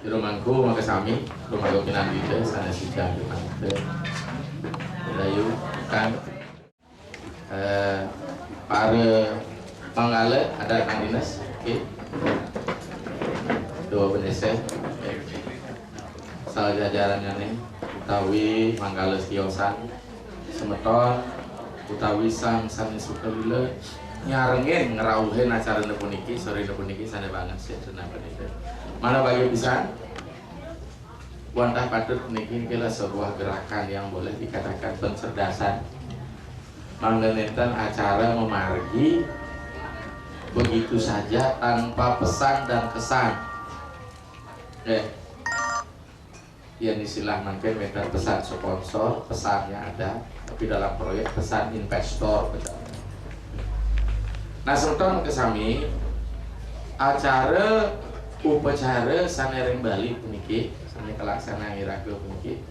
rumahku maka sami rumah pinang itu sana sejak itu Dayu kan para penggala ada Kang Dinas oke dua benese salah jajarannya nih utawi manggala tiosan semeton utawi sang sani sukalila nyarengin ngerauhin acara puniki sore puniki sana banget sih kenapa itu mana bagi bisa wantah patut puniki kira sebuah gerakan yang boleh dikatakan pencerdasan mengenai acara memargi begitu saja tanpa pesan dan kesan yang istilah mungkin meter pesan sponsor pesannya ada tapi dalam proyek pesan investor nah serta kesami acara upacara sanereng Bali puniki sane kelaksana iraga puniki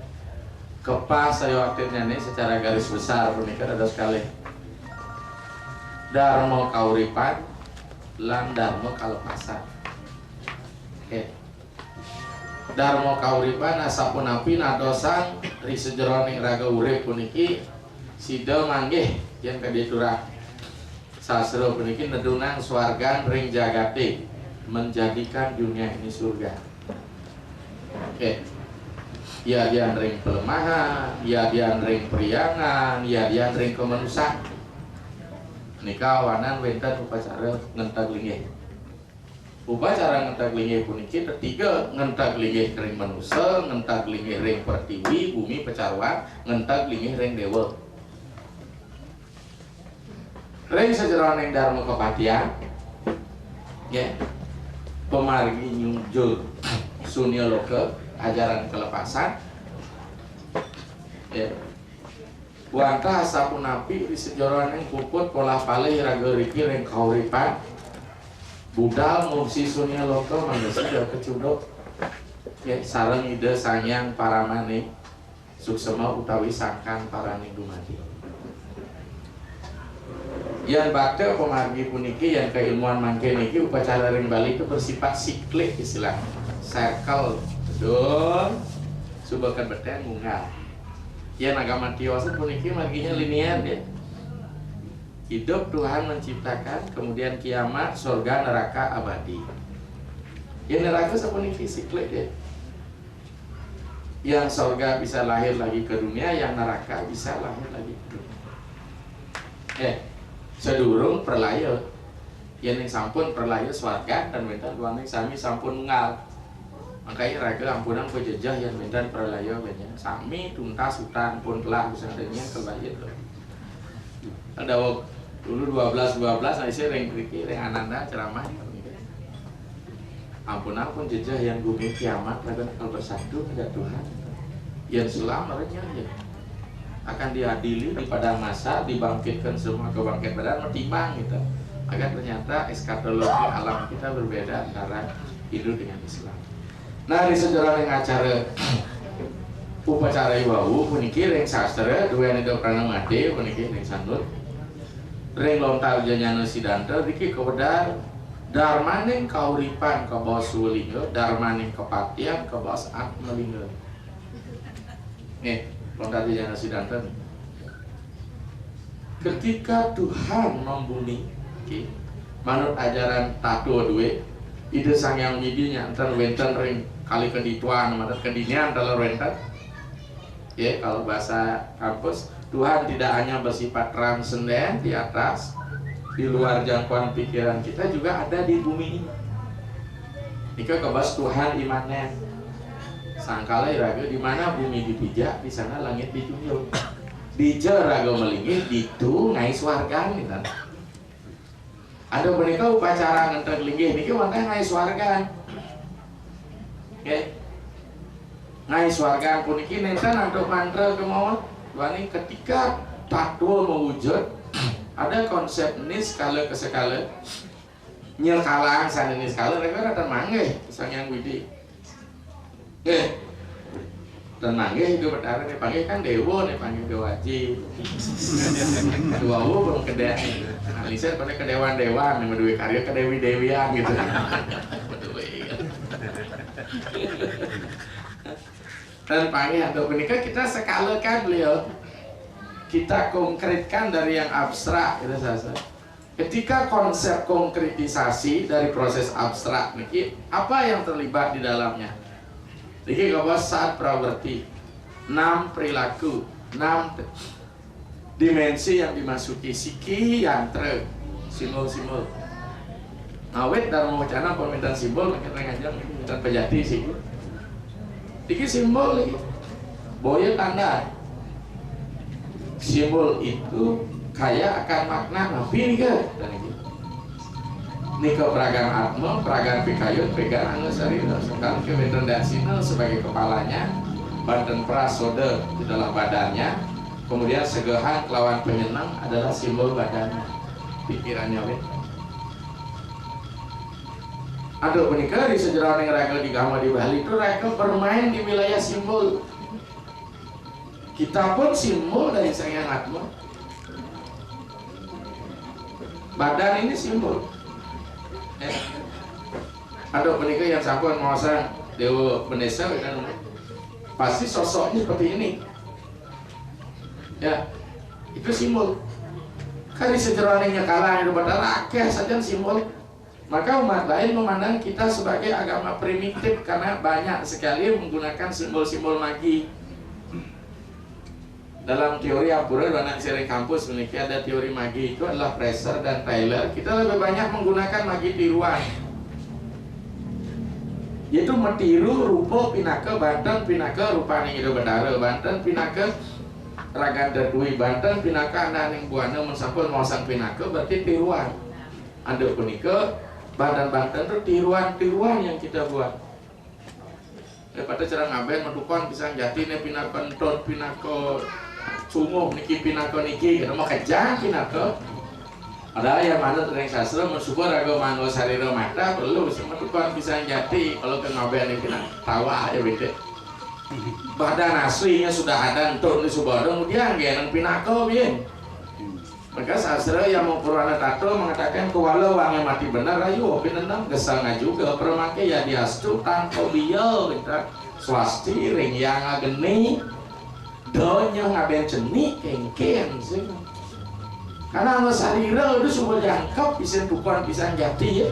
kepas saya waktunya nih secara garis besar puniki ada sekali dharma kauripan lan dharma kalepasan dharma kauripan asapunapi nadosan ri sejroning raga urip puniki sida manggih yen kaditurah sastra puniki nedunang swargan ring jagate menjadikan dunia ini surga ya dian ring pelemahan ya dian ring priangan ya dian ring kemanusan nikah wanan wenten upacara ngentag linggih upacara ngentag linggih puniki ketiga ngentag linggih ring manusia ngentag linggih ring pertiwi bumi pecarwan ngentag linggih ring dewa ring sejeroning dharma kepatian pemargi nyungjul sunya loka ajaran kelepasan wantah sapunapi di sejeroning puput pola palih raga riki ring kauripan budal ngungsi sunya loka mangga sudah kecudok sareng ide sanyang paramane suksema utawi sangkan parane dumadi yang bakte pemargi puniki yang keilmuan mangke niki upacara ring Bali itu bersifat siklik istilah circle dong subakan beten munggal yang agama tiosan puniki marginya linear ya hidup Tuhan menciptakan kemudian kiamat surga neraka abadi yang neraka sapuniki siklik ya yang surga bisa lahir lagi ke dunia yang neraka bisa lahir lagi ke dunia sedurung perlayo yang sampun perlayo swarga dan mentan ruangnya sami sampun ngal makanya raga ampunan pejejah yang mentan perlayo banyak sami tuntas hutan pun telah bisa adanya kebayat ada dulu 12 nah isi ring kriki ring ananda ceramah ampunan pun jejah yang bumi kiamat raga kalau bersatu ada Tuhan yang selamanya ya akan diadili di padang masa dibangkitkan semua kebangkitan badan menimbang gitu agar ternyata eskatologi alam kita berbeda antara Hindu dengan Islam. Nah di sejarah yang acara upacara iwau puniki ring sastra dua yang itu pranang mati puniki ring sandut ring lontar janyana sidanta diki kewedar darmaning kauripan ke bawah sulinga darmaning kepatian ke bawah atmalinga nih lontar janyana sidanta ketika Tuhan membumi menurut ajaran tato dua ide sang yang midinya antar wenten ring kali kedituan mandat kedinian dalam wenten ya kalau bahasa kampus Tuhan tidak hanya bersifat transenden di atas di luar jangkauan pikiran kita juga ada di bumi ini jika kebas Tuhan imanen sangkala iraga di mana bumi dipijak di sana langit dijunjung dija raga melingih ditu ngais wargan gitu. Ada mereka upacara ngenteng linggih niki wonten ngais wargan. Nggih. Ngais wargan puniki nenten untuk mantra kemauan. Wani ketika tattoo mewujud ada konsep ini skala ke skala nyekalang sana ini skala mereka datang manggih sang yang widi. Dan manggih itu berdarah nih panggil kan dewa nih panggil dewaji. Dewa belum kedai. Analisa pada kedewan-dewan yang berdua karya kedewi-dewian gitu. Dan panggil atau menikah kita skalakan beliau, kita konkretkan dari yang abstrak gitu saja. Ketika konsep konkretisasi dari proses abstrak niki, apa yang terlibat di dalamnya? Niki bahwa saat prawerti 6 perilaku, 6 dimensi yang dimasuki, siki yantra, simbol-simbol. Awet dalam wacana permintaan simbol, kita ngajak permintaan pejati sih. Niki simbol lagi, boya tanda. Simbol itu kaya akan makna napi nih ke nika peragan atma, peragan pikayun, pegang anu sarina sekali kebetulan dasinal sebagai kepalanya, banten prasoda di dalam badannya, kemudian segehan kelawan penyenang adalah simbol badannya, pikirannya wet. Aduh menikah di sejarah yang raga di Gama di Bali itu raga bermain di wilayah simbol. Kita pun simbol dari sayang atma. Badan ini simbol. Ada penikah yang sampai menguasai Dewa Benesa kan, pasti sosoknya seperti ini. Ya, itu simbol. Kali sejarahnya kalah itu pada rakyat saja simbol. Maka umat lain memandang kita sebagai agama primitif karena banyak sekali menggunakan simbol-simbol magi. Dalam teori Ampura dan sering kampus memiliki ada teori magi, itu adalah Fraser dan Taylor. Kita lebih banyak menggunakan magi tiruan, yaitu metiru rupa pinaka Banten, pinaka rupane hidup bendara Banten, pinaka raganda dui Banten, pinaka ananing buana mensampul mausang pinaka, berarti tiruan. Ada punika Banten itu tiruan-tiruan yang kita buat. Daripada cara ngaben medukon pisang jati ne pinaka entot, pinaka sungguh niki pinaka niki kita mau kejang pinaka. Ada yang mana tentang sastra mensyukur raga manggo sarira mata perlu sama tukang pisang jati kalau ke ngaben ini tawa ya beda. Badan aslinya sudah ada entot di subodong dia nggak pinaka bien. Maka sastra yang mau purwana tato mengatakan kewalau wangi mati benar ayo pinendang gesang juga permake ya diastu tanpa biel kita swasti ring yang ageni donya ngaben cenik kengken sih. Karena sama sarira itu semua jangkau bisa tukang pisang jati ya.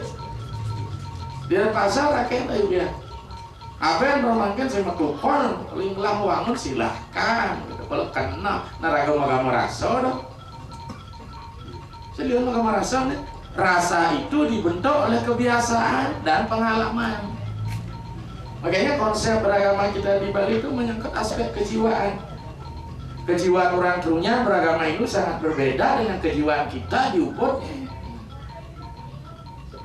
Di pasar rakyat ayo dia. Apa yang bermakin sama tukang linglang wangun silahkan. Gitu. Kalau kena naraga magama rasa dong. Saya lihat magama rasa nih. Rasa itu dibentuk oleh kebiasaan dan pengalaman. Makanya konsep beragama kita di Bali itu menyangkut aspek kejiwaan. Kejiwaan orang Trunya beragama itu sangat berbeda dengan kejiwaan kita di Ubud.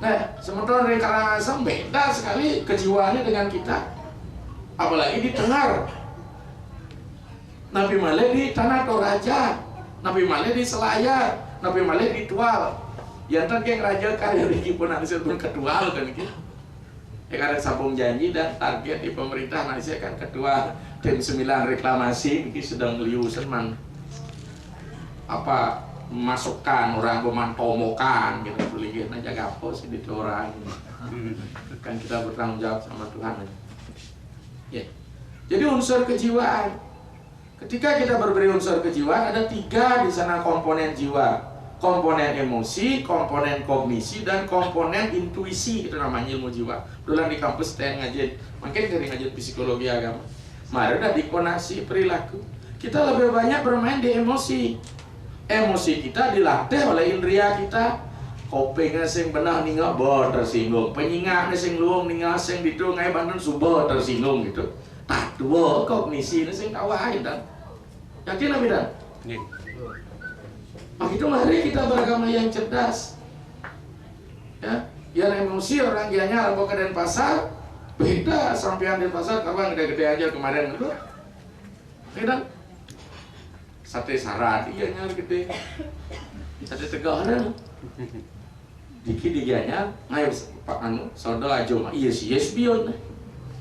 Nah, sementara dari Karangasem beda sekali kejiwaannya dengan kita. Apalagi di Tenggar. Nabi Malih di Tanah Toraja, Nabi Malih di Selayar, Nabi Malih di Tual. Yang tadi raja karya di pun ada sebelum ketual kan gitu. Ya karena sambung janji dan target di pemerintah Malaysia kan ketua tim 9 reklamasi ini sedang meliusan man apa masukkan orang pemantomokan gitu beli aja gapo sih di orang kan kita bertanggung jawab sama Tuhan ya. Jadi unsur kejiwaan ketika kita berberi unsur kejiwaan ada 3 di sana komponen jiwa. Komponen emosi, komponen kognisi, dan komponen intuisi itu namanya ilmu jiwa. Dulu di kampus saya ngajar, makin dari ngajar psikologi agama. Mari udah dikonasi perilaku. Kita lebih banyak bermain di emosi. Emosi kita dilatih oleh indria kita. Kopeng sing benah ninggal bo tersinggung. Penyingak sing luung ninggal sing ditu ngai Bandung subuh tersinggung gitu. Tak dua kognisi sing tawain dan. Yakin apa dan? Begitu mari kita beragama yang cerdas. Ya, yang emosi orang gianya arbo ke Denpasar beda sampean Denpasar kawan gede-gede aja kemarin itu. Beda. Sate sarat iya nyar gede. Sate tegaran. Diki digianya ngai Pak anu sodo ajo mah iya sih yes bion.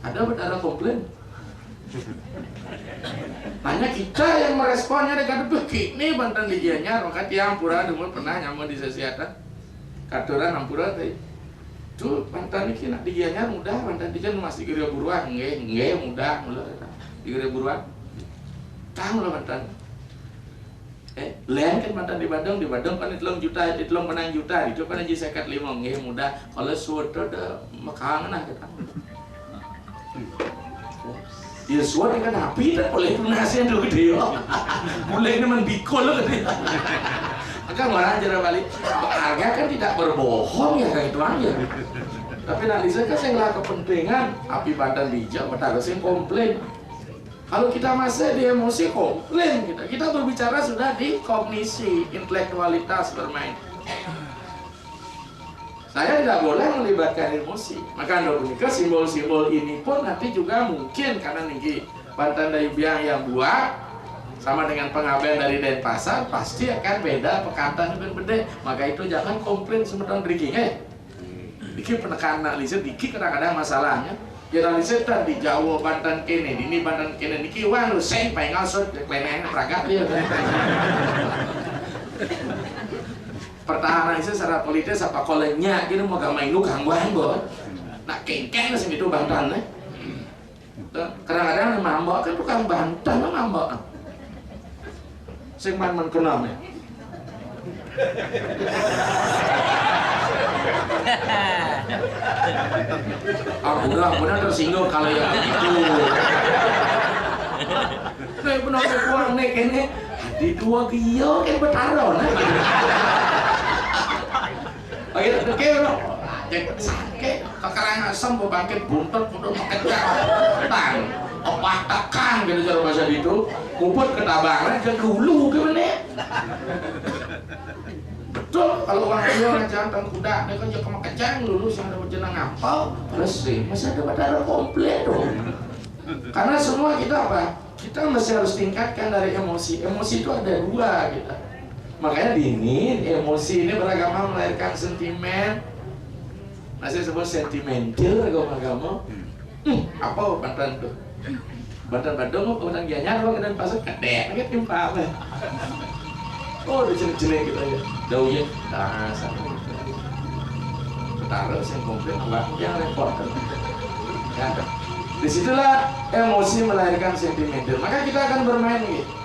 Ada berdarah komplain. Hanya kita yang meresponnya dengan begini Banten digianya maka tiang pura dulu pernah nyamu di sesiatan katuran ampura tadi tuh Banten ini nak digianya mudah Banten digian masih kira buruan nge mudah 3.000-an. Tahu lah mantan. Lain kan mantan di Bandung kan itlong juta, itlong menang juta, itu kan aja sekat 5 nggih mudah. Kalau suatu ada makangan nah kita. Ya suatu kan api tak boleh tunasnya dulu dia. Mulai ini membikul loh dia. Maka marah aja balik. Harga kan tidak berbohong ya kayak itu aja. Tapi nanti saya kan saya nggak kepentingan api badan bijak, betul saya komplain. Kalau kita masih di emosi komplain kita berbicara sudah di kognisi, intelektualitas bermain. Saya tidak boleh melibatkan emosi. Maka Indonesia simbol-simbol ini pun nanti juga mungkin karena nih Banten dari Biang yang buat sama dengan pengabdian dari Denpasar pasti akan beda pekantan dan beda. Maka itu jangan komplain semeton Riki Diki penekanan liset Diki kadang-kadang masalahnya. Jadi liset di Jawa Banten kene, ini Banten kene Diki wah lu seng pengal sot kleneng pragat dia. Pertahanan itu secara politis apa kolenya gitu mau main lu gangguan bos. Nak kengkeng sih itu Banten kadang-kadang mambok kan tukang Banten mambok. Sing man kenal ya. Aku benar tersinggung kalau yang begitu. Kayak benar kurang nih kayaknya di dua kio kan bertaruh nah. Oke, sakit kekarangan asam bangkit buntut makecang opak tekan gitu cara bahasa itu kumpul ketabangan ke dulu gimana betul kalau orang tua jantan kuda dia kan juga makecang lulus yang ada berjenang ngapal terus sih masih ada badara komplit dong karena semua kita apa kita masih harus tingkatkan dari emosi itu ada dua kita makanya dini emosi ini beragama melahirkan sentimen masih sebut sentimental agama apa Banten tuh Banten Bandung orang Gianyar orang pasar kadek kan timpal oh udah jelek gitu ya jauh ya dasar taruh yang komplain yang repot ya disitulah emosi melahirkan sentimental maka kita akan bermain gitu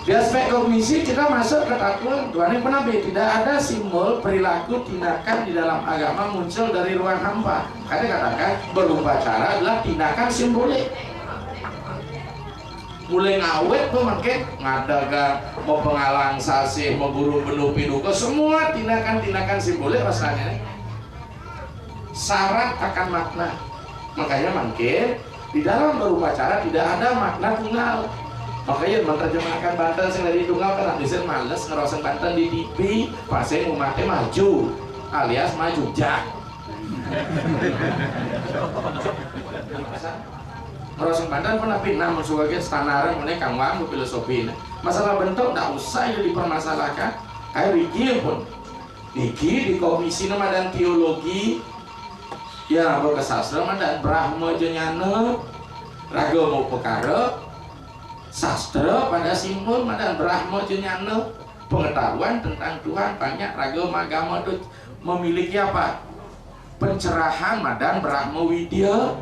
di aspek kognisi kita masuk ke takwil Tuhan yang penabi tidak ada simbol perilaku tindakan di dalam agama muncul dari ruang hampa karena katakan berupacara adalah tindakan simbolik mulai ngawet tuh makin ngadaga mau pengalang sasih mau guru penupi duka semua tindakan-tindakan simbolik rasanya syarat akan makna makanya makin di dalam berupacara tidak ada makna tunggal makanya menerjemahkan Banten sing dari tunggal kan bisa males ngerosen Banten di TV pasien umatnya maju alias maju jak ngerosen Banten pun tapi nama sebagai standar mengenai kangwang filosofi masalah bentuk tak usah itu dipermasalahkan kayak Riki pun Riki di komisi nama dan teologi ya berkesastra dan Brahma jenyana raga mau pekara sastra pada simbol dan Brahma jenyana pengetahuan tentang Tuhan banyak ragam agama itu memiliki apa pencerahan dan Brahma Widya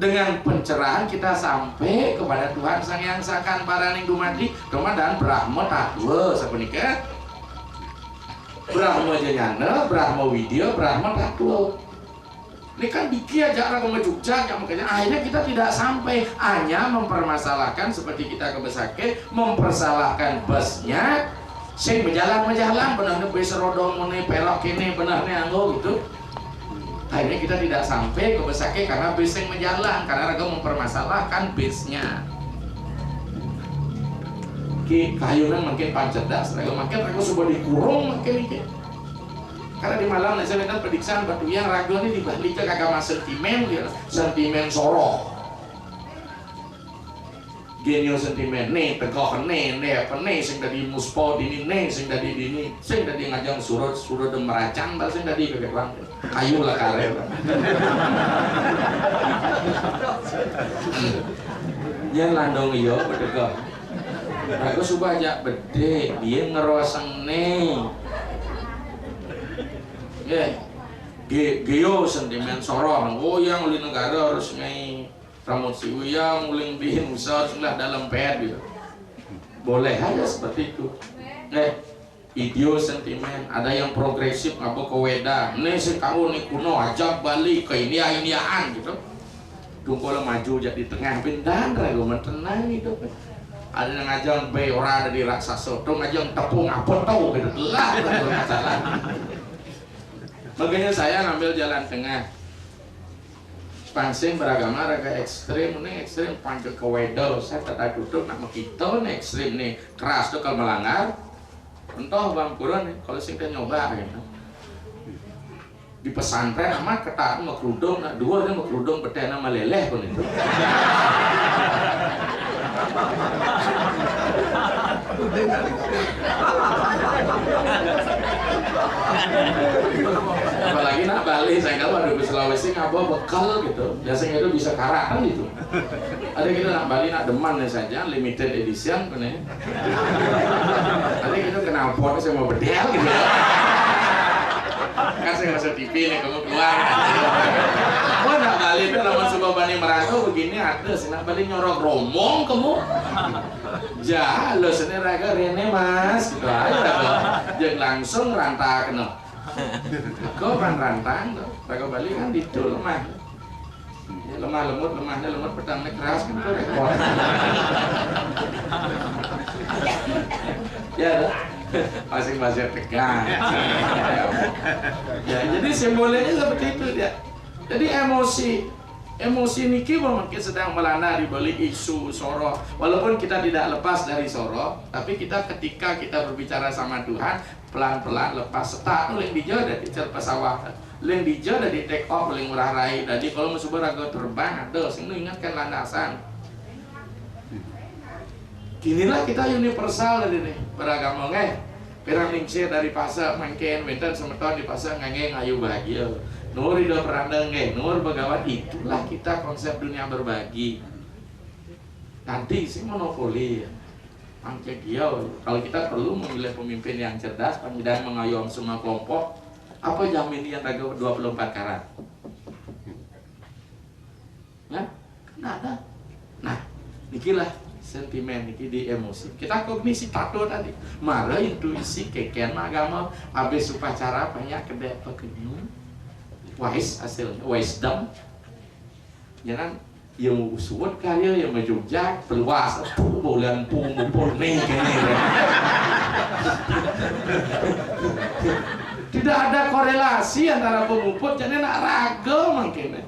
dengan pencerahan kita sampai kepada Tuhan Sang Yang Sakan Paraning Dumadi dan Brahma Tatwa sepenika Brahma jenyana Brahma Widya Brahma Tatwa ini kan dikira jarak sama Jogja makanya akhirnya kita tidak sampai hanya mempermasalahkan seperti kita ke Besake mempersalahkan busnya sing berjalan benarnya bus rodong mene pelok ini benarnya anggo gitu akhirnya kita tidak sampai ke Besake karena bus yang berjalan karena raga mempermasalahkan busnya kayunan makin pancerdas raga sudah dikurung makin ini karena di malam saya lihat prediksian batu yang ragu ini dibalik ke agama sentimen sentimen soroh genio sentimen nih tegoh nih apa nih sing tadi muspo dini nih sing tadi dini sing tadi ngajang surut meracang bal sing tadi kayak bang ayo lah kare yang landong iyo berdegoh ragu subah aja bede dia ngeroseng nih geo sentimen sorong oh yang oleh negara harus ngai rambut si Uya muling di Nusa sebelah dalam pet gitu. Boleh aja seperti itu. Idio sentimen, ada yang progresif ngapa ke weda. Nih sekarang nih kuno ajak balik ke India-Indiaan gitu. Tunggu maju jadi tengah bintan raguman tenang gitu. Ada yang ngajang be orang ada di raksasa, tuh ngajang tepung apa tau gitu lah masalah. Makanya saya ngambil jalan tengah. Pansing beragama raga ekstrim, ini ekstrim panjang ke wedel, saya tetap tutup nama kita nih ekstrim nih keras tuh kalau melanggar, entah bang kurang nih kalau sing nyoba gitu. Di pesantren amat ketat mau kerudung, nah dua dia mau kerudung beten nama leleh pun itu. Apalagi nak Bali, saya kalau ada di Sulawesi ngapa bekal gitu, biasanya itu bisa karat kan gitu. Ada kita nak Bali nak deman saja limited edition kan ya. Ada kita kenal pot saya mau bedel gitu ya. Kan saya masuk TV nih kamu keluar. Oh nak Bali itu lawan coba Bani merantau begini ada, sih nak Bali nyorok romong kamu. Jah, lo sini raga Rene mas, gitu aja jangan langsung rantah kena. Kau kan rantang, raga Bali kan itu lemah. Ya, lemah lemut, lemahnya lemut petangnya keras gitu rekor. Ya, masing-masing tegang. Ya, jadi simbolnya seperti itu dia. Jadi emosi niki mungkin sedang melanda di balik isu soro. Walaupun kita tidak lepas dari soro, tapi kita ketika kita berbicara sama Tuhan pelan-pelan lepas setak yang dijauh dari pesawat, yang dijauh dari take off paling murah rai. Jadi kalau musuh berago terbang ada, sing ingatkan landasan. Inilah kita universal dari ini beragama perang ningsir dari pasar mangken benten semeton di pasar ngangge ngayu bahagia. Nur hidup perandang nur begawan, itulah kita konsep dunia berbagi. Nanti sih monopoli ya. Angke giau. Kalau kita perlu memilih pemimpin yang cerdas, dan mengayomi semua kelompok, apa jamin yang raga 24 karat? Nah, nada. Nah, nikilah sentimen niki di emosi. Kita kognisi tato tadi. Marah intuisi keken agama habis upacara banyak kedek pekenyum. Wise hasilnya, wisdom. Jangan yang usuat kaya yang menjujak peluas bulan purni tidak ada korelasi antara pemuput jadi nak raga mungkin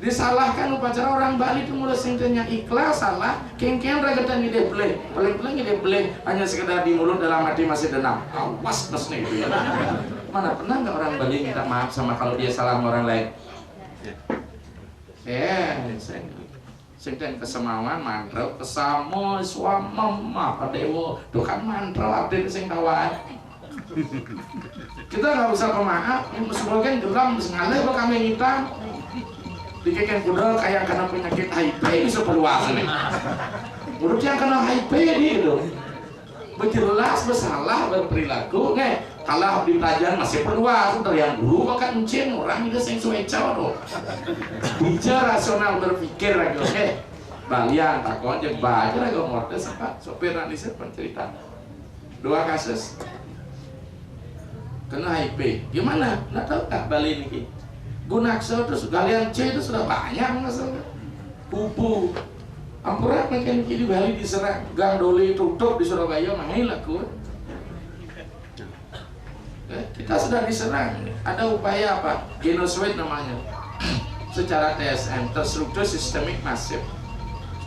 disalahkan upacara orang Bali itu mulai singkatnya ikhlas salah kengkeng ragatan ide boleh paling ide boleh hanya sekedar di mulut dalam hati masih dendam awas besnya itu ya. Mana pernah nggak orang Bali minta maaf sama kalau dia salah sama orang lain? Sing kesemawan mantra kesamo swamam apa dewo tuh kan mantra update sing kawan. Kita nggak usah pemaaf, semua kan geram sengaja kok kami hitam. Dikeken kuda kayak kena penyakit HIV bisa perluas nih. Menurut yang kena HIV gitu. Berjelas bersalah berperilaku kalah di pelajaran masih perluas dari yang dulu kok kan encin orang itu yang suweca tuh bicara rasional berpikir lagi balian takon jeung baca lagi ngomong sempat sopir anisir pencerita 2 kasus kena HIV gimana nggak tahu tak Bali niki Gunaksa terus galian C itu sudah banyak masalah pupu Ampura makin di Bali diserang Gang Doli tutup di Surabaya mangai laku. Kita sudah diserang. Ada upaya apa? Genocide namanya. Secara TSM, terstruktur sistemik masif.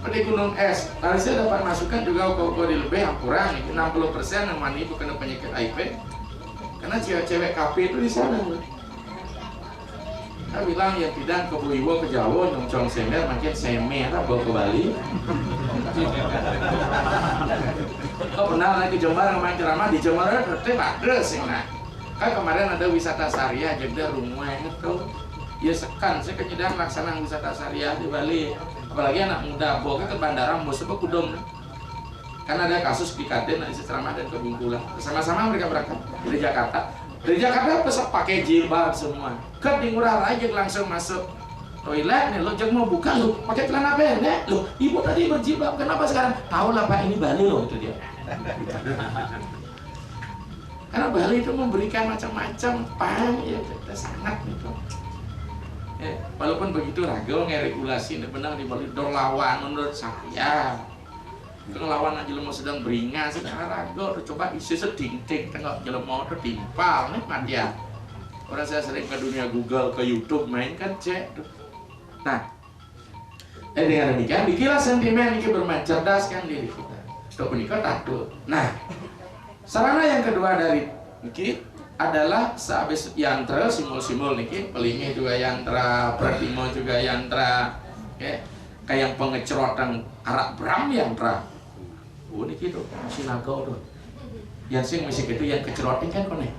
Seperti gunung es. Tadi saya dapat masukan juga kok di lebih Ampura 60% yang mani kena penyakit HIV. Karena cewek-cewek KP itu di sana. Kita bilang yang tidak ke Buiwo ke Jawa nyongcong sender makin seme apa bawa ke Bali. Kau pernah lagi ke Jember ngomong ceramah di Jember itu ada sih nah. Kan kemarin ada wisata syariah Jogja rumah itu. Ya sekan saya kenyedang laksanaan wisata syariah di Bali. Apalagi anak muda bawa ke bandara mau sebab kudum. Karena ada kasus di Kaden nanti ceramah dan ke Bungkulan. Bersama-sama mereka berangkat dari Jakarta. Dari Jakarta pesok pakai jilbab semua. Ke di Ngurah aja langsung masuk toilet nih, lo jangan mau buka lo pakai celana pendek, lo ibu tadi berjilbab kenapa sekarang? Tahu lah Pak, ini Bali loh, itu dia. Karena Bali itu memberikan macam-macam pang ya, kita sangat gitu. Walaupun begitu rago ngeregulasi benar di Bali lawan menurut saya. Ngelawan aja lo mau sedang beringas, sedang rago, coba isi seding-ding tengok jelema itu timpal nih kan ya. Orang saya sering ke dunia Google, ke YouTube main kan cek. Nah, dengan demikian bikinlah sentimen ini bermencerdaskan diri kita. Untuk menikah takut. Nah, sarana yang kedua dari niki adalah sehabis yantra simul-simul niki, pelingnya juga yantra, pratimo juga yantra, kayak pengecerotan arak bram yantra. Oh niki tuh sinago tuh. Yang sing musik itu yang kecerotin kan kone.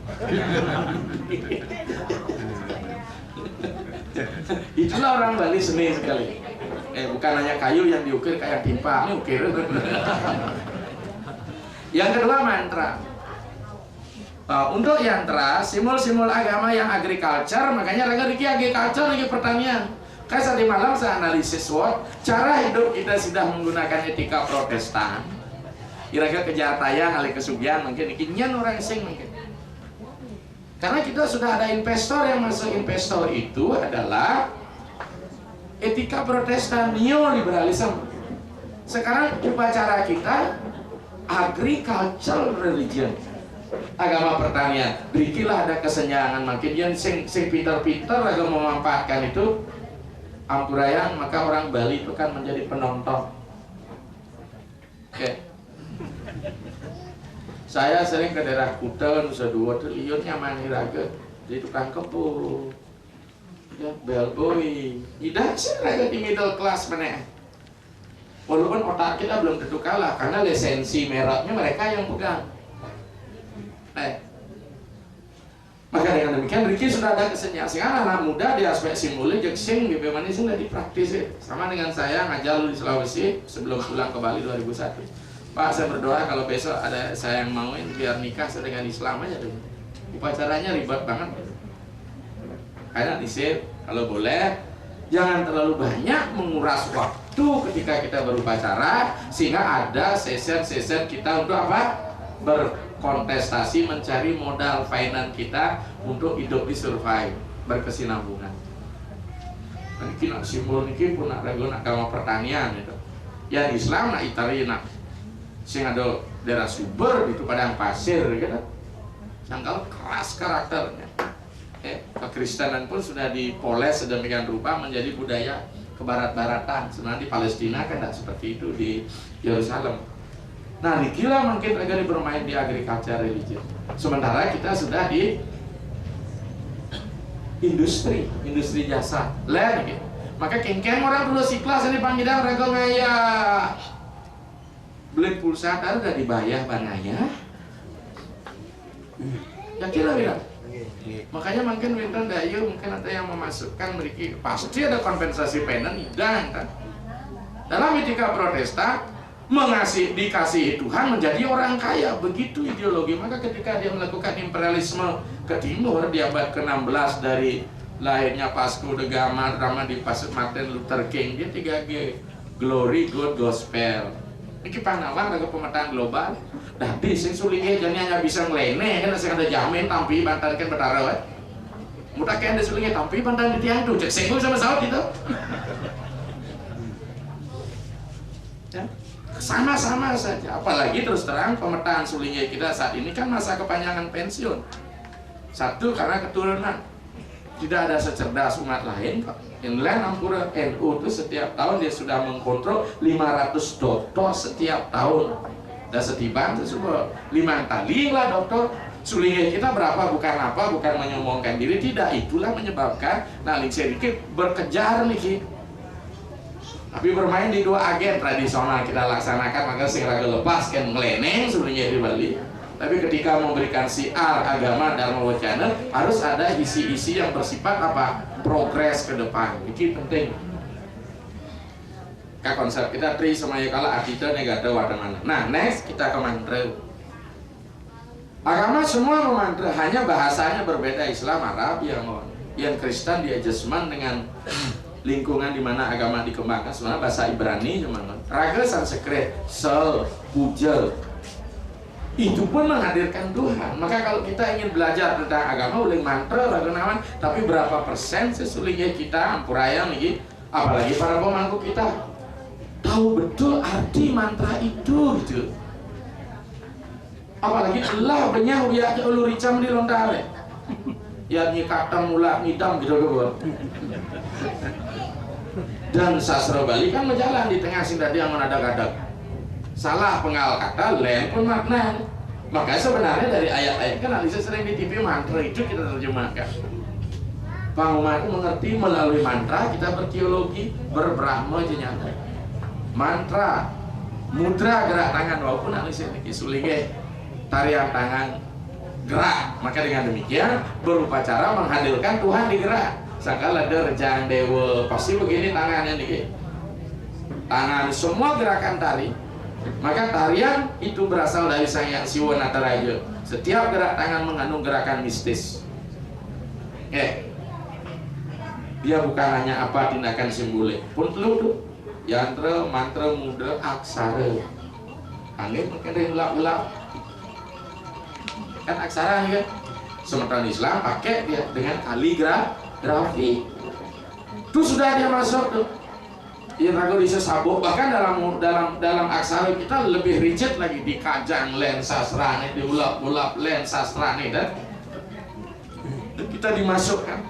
Itulah orang Bali seni sekali. Bukan hanya kayu yang diukir kayak timpa, ini ukir. Yang kedua mantra. Untuk yantra, simul-simul agama yang agriculture, makanya raga diki agriculture lagi pertanian. Kayak tadi malam saya analisis cara hidup kita sudah menggunakan etika Protestan. Kira-kira kejahatan, alih kesugihan, mungkin ikinnya orang sing mungkin. Karena kita sudah ada investor yang masuk, investor itu adalah etika Protestan, neoliberalisme. Sekarang upacara kita agricultural religion, agama pertanian. Berikilah ada kesenjangan makin yang sing pintar-pintar agak memanfaatkan itu ampurayan, maka orang Bali itu kan menjadi penonton. Oke. Saya sering ke daerah Kuta, Nusa Dua tuh lihat nyaman raga jadi tukang kebun, ya bellboy, tidak sih raga di middle class mana. Walaupun otak kita belum tentu kalah karena lisensi mereknya mereka yang pegang. Maka dengan demikian Ricky sudah ada kesenjangan anak muda di aspek simbolik jeksing bagaimana sih sudah dipraktis sama dengan saya ngajar di Sulawesi sebelum pulang ke Bali 2001. Pak, saya berdoa kalau besok ada saya yang mauin biar nikah dengan Islam aja dulu. Upacaranya ribet banget. Karena disip, kalau boleh jangan terlalu banyak menguras waktu ketika kita berupacara sehingga ada sesi-sesi kita untuk apa? Berkontestasi mencari modal finance kita untuk hidup di survive, berkesinambungan. Nanti kena simbol niki pun nak ragu nak agama pertanian itu. Ya Islam nak Itali nak sing ada daerah Suber itu padang pasir gitu. Sangkal keras karakternya. Kekristenan pun sudah dipoles sedemikian rupa menjadi budaya kebarat-baratan. Sebenarnya di Palestina kan tidak seperti itu di Yerusalem. Nah, dikilah mungkin agar bermain di agriculture religion. Sementara kita sudah di industri jasa. Lain gitu. Maka kengkeng orang dulu siklas ini panggilan raga ngaya. Beli pulsa tahu udah dibayar banaya. Ya kira bilang. Makanya mungkin winter dayu mungkin ada yang memasukkan mereka pasti ada kompensasi penen dan dalam etika Protestan dikasihi Tuhan menjadi orang kaya, begitu ideologi. Maka ketika dia melakukan imperialisme ke timur di abad ke-16 dari lahirnya Vasco da Gama drama di Pasut Martin Luther King, dia 3G, glory, good, gospel. Ini panawang ada pemetaan global. Tapi sing sulingnya jadi hanya bisa ngelene kan saya ada jamin tampi bantarkan betara. Mudah kayak ada sulingnya tampi bantar di tiang itu cek sengguh sama saut itu. Ya. Sama-sama saja. Apalagi terus terang pemetaan sulingnya kita saat ini kan masa kepanjangan pensiun. Satu karena keturunan. Tidak ada secerdas umat lain kok. Inland Ampura NU itu setiap tahun dia sudah mengkontrol 500 dokter setiap tahun. Dan setiban sesuatu 5 kali lah dokter. Sulingnya kita berapa bukan menyombongkan diri, tidak. Itulah menyebabkan nah sedikit berkejar nih. Tapi bermain di dua agen tradisional kita laksanakan, maka segera lepaskan meleneng sulingnya di Bali. Tapi ketika memberikan siar agama Dharma Wacana harus ada isi-isi yang bersifat apa? Progres ke depan. Ini penting. Konsep kita tri semaya kala artita negada wadah mana. Nah, next kita ke mantra. Agama semua memantra, hanya bahasanya berbeda. Islam, Arab, yang Kristen di adjustment dengan lingkungan di mana agama dikembangkan, sebenarnya bahasa Ibrani cuma raga Sanskrit, sel, pujel, itu pun menghadirkan Tuhan. Maka kalau kita ingin belajar tentang agama, uling mantra, raga nawan, tapi berapa persen sesulingnya kita ampuraya nih, apalagi para pemangku kita tahu betul arti mantra itu gitu. Apalagi Allah benyah uya ulu ricam di lontare. Ya nyikatan mula ngidam gitu kan. Dan sastra Bali kan berjalan di tengah sing tadi yang menadadak. Salah pengal kata lain pun makna. Makanya sebenarnya dari ayat-ayat kan Alisa sering di TV mantra itu kita terjemahkan. Pangumat mengerti melalui mantra kita berteologi berbrahma jenyata. Mantra, mudra gerak tangan walaupun Alisa ini sulingnya tarian tangan gerak. Maka dengan demikian berupacara menghadirkan Tuhan di gerak. Sakala derjang dewa pasti begini tangannya nih, tangan semua gerakan tari. Maka tarian itu berasal dari Sang Hyang Siwa Nataraja. Setiap gerak tangan mengandung gerakan mistis. Dia bukan hanya apa tindakan simbolik, pun telur yantra, mantra, mudra, aksara. Angin mungkin ada ulap-ulap. Kan aksara nih kan. Sementara Islam pakai dia dengan kaligrafi. Itu sudah dia masuk tuh. Ya ragu bisa sabuk, bahkan dalam aksara kita lebih rigid lagi, dikajang len sastrane, diulap-ulap len sastrane, dan kita dimasukkan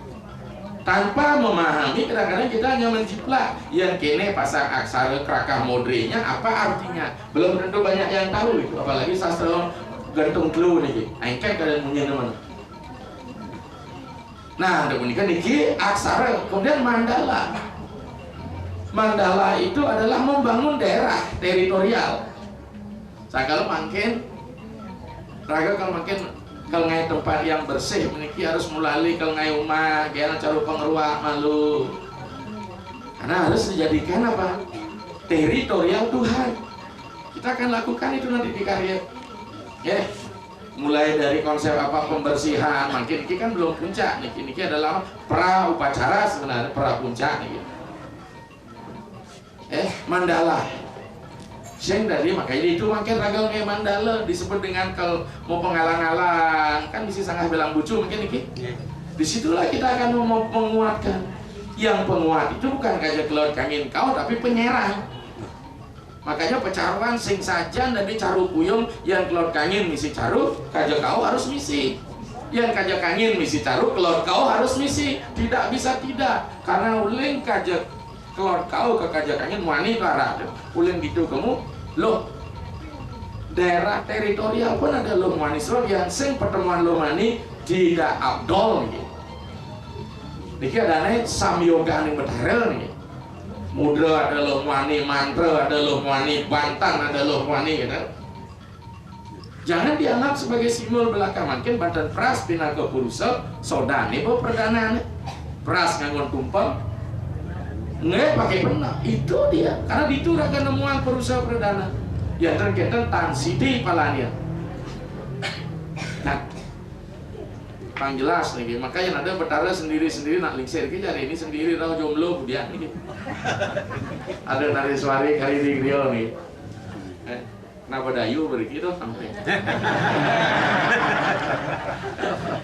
tanpa memahami. Kadang-kadang kita hanya menjiplak yang kene pasang aksara kerakah modrenya apa artinya, belum tentu banyak yang tahu itu, apalagi sastra gantung telu nih, engkek kalian punya mana. Nah, demikian niki aksara, kemudian mandala. Mandala itu adalah membangun daerah teritorial. Saya kalau makin raga kalau makin kalau ngai tempat yang bersih, niki harus mulai kalau ngai rumah, kaya cari pengeruak malu. Karena harus dijadikan apa? Teritorial Tuhan. Kita akan lakukan itu nanti di karya. Ya. Mulai dari konsep apa pembersihan, makin ini kan belum puncak, niki adalah pra upacara sebenarnya, pra puncak nih. Mandala. Sing dari makanya itu makin ragal kayak mandala disebut dengan kalau mau pengalang-alang kan bisa sangat belang bucu mungkin niki. Disitulah kita akan mau menguatkan. Yang penguat itu bukan kaja keluar kangin kau tapi penyerang. Makanya pecaruan sing sajan dan caru kuyung yang keluar kangin misi caru kaja kau harus misi. Yang kaja kangin misi caru keluar kau harus misi. Tidak bisa tidak karena uling kaja keluar kau ke kajakangin wani arah ulin gitu kamu loh daerah teritorial pun ada loh wani sebab yang sing pertemuan lo mani tidak abdol gitu. Niki ada nih samyoga nih betarel nih mudra ada loh wani, mantra ada loh wani, bantan ada loh wani gitu. Jangan dianggap sebagai simbol belaka. Mungkin bantan pras pinaga purusa sodani bo perdana pras nganggon tumpeng nggak pakai benar itu dia karena itu raga nemuan perusahaan perdana ya terkait tan sidi palanya. Nah pang jelas nih makanya ada betara sendiri nak lingser kita hari ini sendiri tahu jomblo dia nih ada nari suari kari di Rio nih kenapa dayu begitu sampai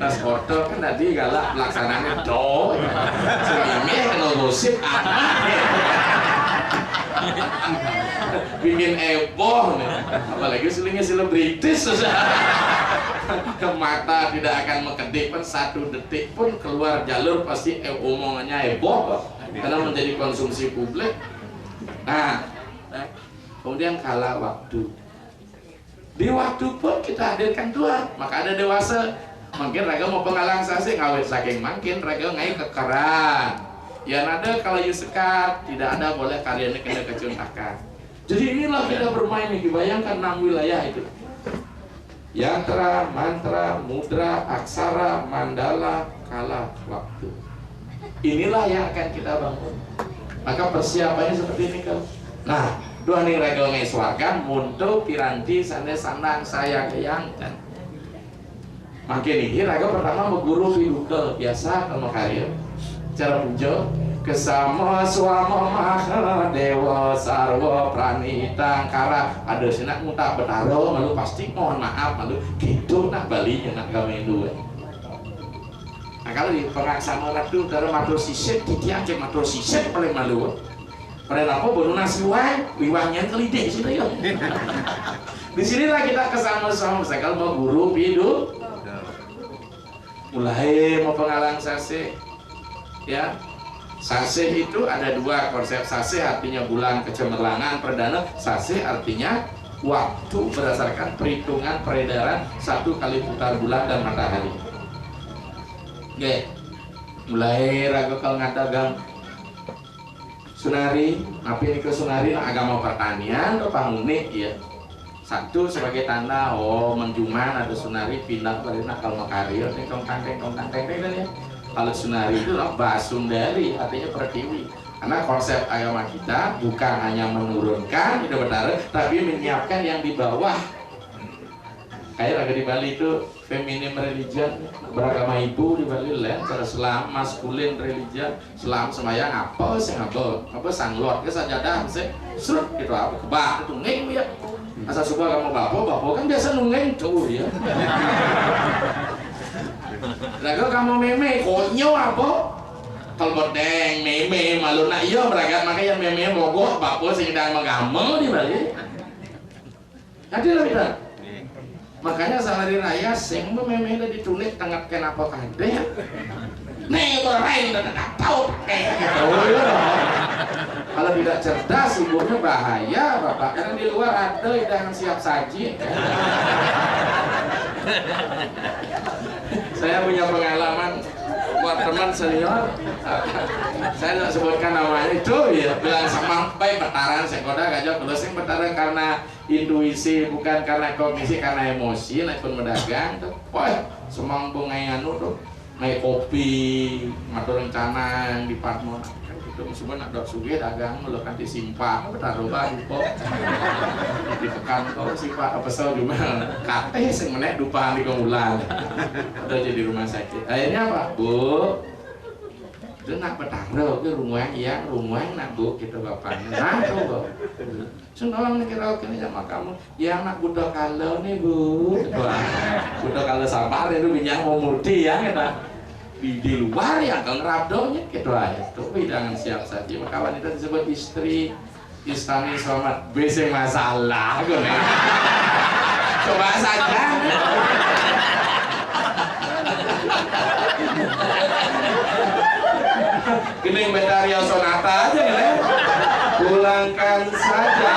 nas foto kan tadi galak pelaksananya do ini kena gosip bikin heboh nih apalagi sulingnya selebritis ke mata tidak akan mekedip pun 1 detik pun keluar jalur pasti omongannya heboh karena menjadi konsumsi publik. Nah kemudian kalah waktu. Di waktu pun kita hadirkan Tuhan, maka ada dewasa. Mungkin raga mau pengalang sasi ngawet saking makin raga ngai kekeran. Yang ada kalau you sekat tidak ada boleh kalian kena kecuntakan. Jadi inilah kita bermain nih. Bayangkan 6 wilayah itu. Yantra, mantra, mudra, aksara, mandala, kala, waktu. Inilah yang akan kita bangun. Maka persiapannya seperti ini kan. Nah. Dua nih regal ngeswarkan muntuk piranti sandang saya keyangkan. Makin ini raga pertama berguru pidukel biasa kalau karir cara pujo kesama swama maha dewa sarwa pranita kara ada sinak muta betaro malu pasti mohon maaf malu gitu nak balinya nak kami dua. Nah kalau di pengaksana ratu dari matur sisik titiang ke matur sisik paling malu. Pada apa bodoh nasi wiwangnya kelidek sini ya. Di sinilah kita kesama-sama sekali mau guru hidup. Mulai mau pengalang sase, ya. Sase itu ada dua konsep. Sase artinya bulan kecemerlangan perdana. Sase artinya waktu berdasarkan perhitungan peredaran satu kali putar bulan dan matahari. Oke, mulai ragu kalau ngadagang sunari, apa ini ke sunari agama pertanian atau pangunik ya. Satu sebagai tanda menjuman ada sunari pindah pada nakal makario ini kong kanteng kan ya. Kalau sunari itu basundari artinya pertiwi. Karena konsep agama kita bukan hanya menurunkan itu benar, tapi menyiapkan yang di bawah. Kayak agak di Bali itu feminim religion beragama ibu di Bali lain cara Islam maskulin religion Islam semayang apa sanglot ke sajadah sih serut gitu apa kebak itu ngeng ya. Asal suka kamu bapo kan biasa nungeng tuh ya. Lalu kamu meme konyo apa? Kalau berdeng meme malu nak iya beragam makanya meme mogok bapo sedang mengamel di Bali. Jadi lah kita. Makanya sehari raya sing meme udah ditulis tengah kenapa kade. Nih orang udah tak tahu kayak gitu. Kalau tidak cerdas ibunya bahaya bapak karena di luar ada hidangan siap saji. Saya punya pengalaman buat teman senior. Saya tidak sebutkan namanya itu ya bilang sampai betaran sekolah gajah closing betaran karena intuisi bukan karena kognisi karena emosi naik pun berdagang tuh. Wah semang bungai anu tuh naik kopi ngatur rencana yang di Patmon. Semua nak dok suge dagang melekan di simpang betaroba lupa di pekan kau simpang apa sel cuma kate sing menek dupa di kemulan udah jadi rumah sakit akhirnya apa bu itu nak betaro ke rumah iya rumah nak bu kita bapaknya nah tuh bu senolong nih kira kini sama kamu ya anak budak kalau nih bu budak kalau sabar itu binyang mau murti ya kita di luar ya kalau ngerabdonya gitu aja tuh hidangan siap saji maka wanita disebut istri istani selamat besi masalah gue nih coba saja gini Betaria Sonata aja gini pulangkan saja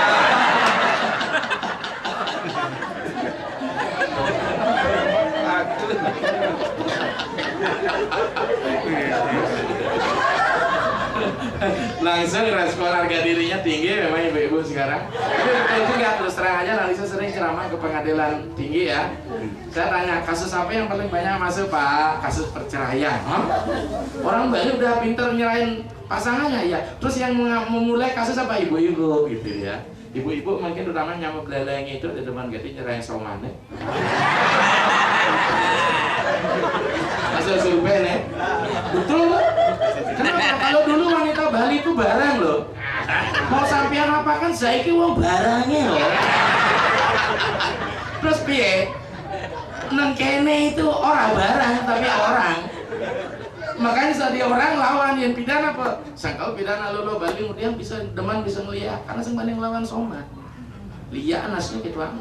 langsung respon harga dirinya tinggi memang ibu-ibu sekarang. Tapi itu nggak terus terang aja nanti saya sering ceramah ke pengadilan tinggi ya. Saya tanya kasus apa yang paling banyak masuk pak? Kasus perceraian. Orang baru udah pintar nyerahin pasangannya ya. Terus yang memulai kasus apa ibu-ibu gitu ya. Ibu-ibu mungkin terutama nyamuk beleleng itu di depan ganti nyerahin somane. Hasil survei nih. Betul. Kenapa? Kalau dulu wanita Bali itu barang loh. Mau sampean apa kan saiki wong barangnya loh. Terus piye? Nang kene itu orang barang tapi orang. Makanya saat dia orang lawan yang pidana apa? Sangkal pidana lo Bali kemudian bisa deman bisa ngeliat karena sing banding lawan soma. Lia anasnya gitu kan.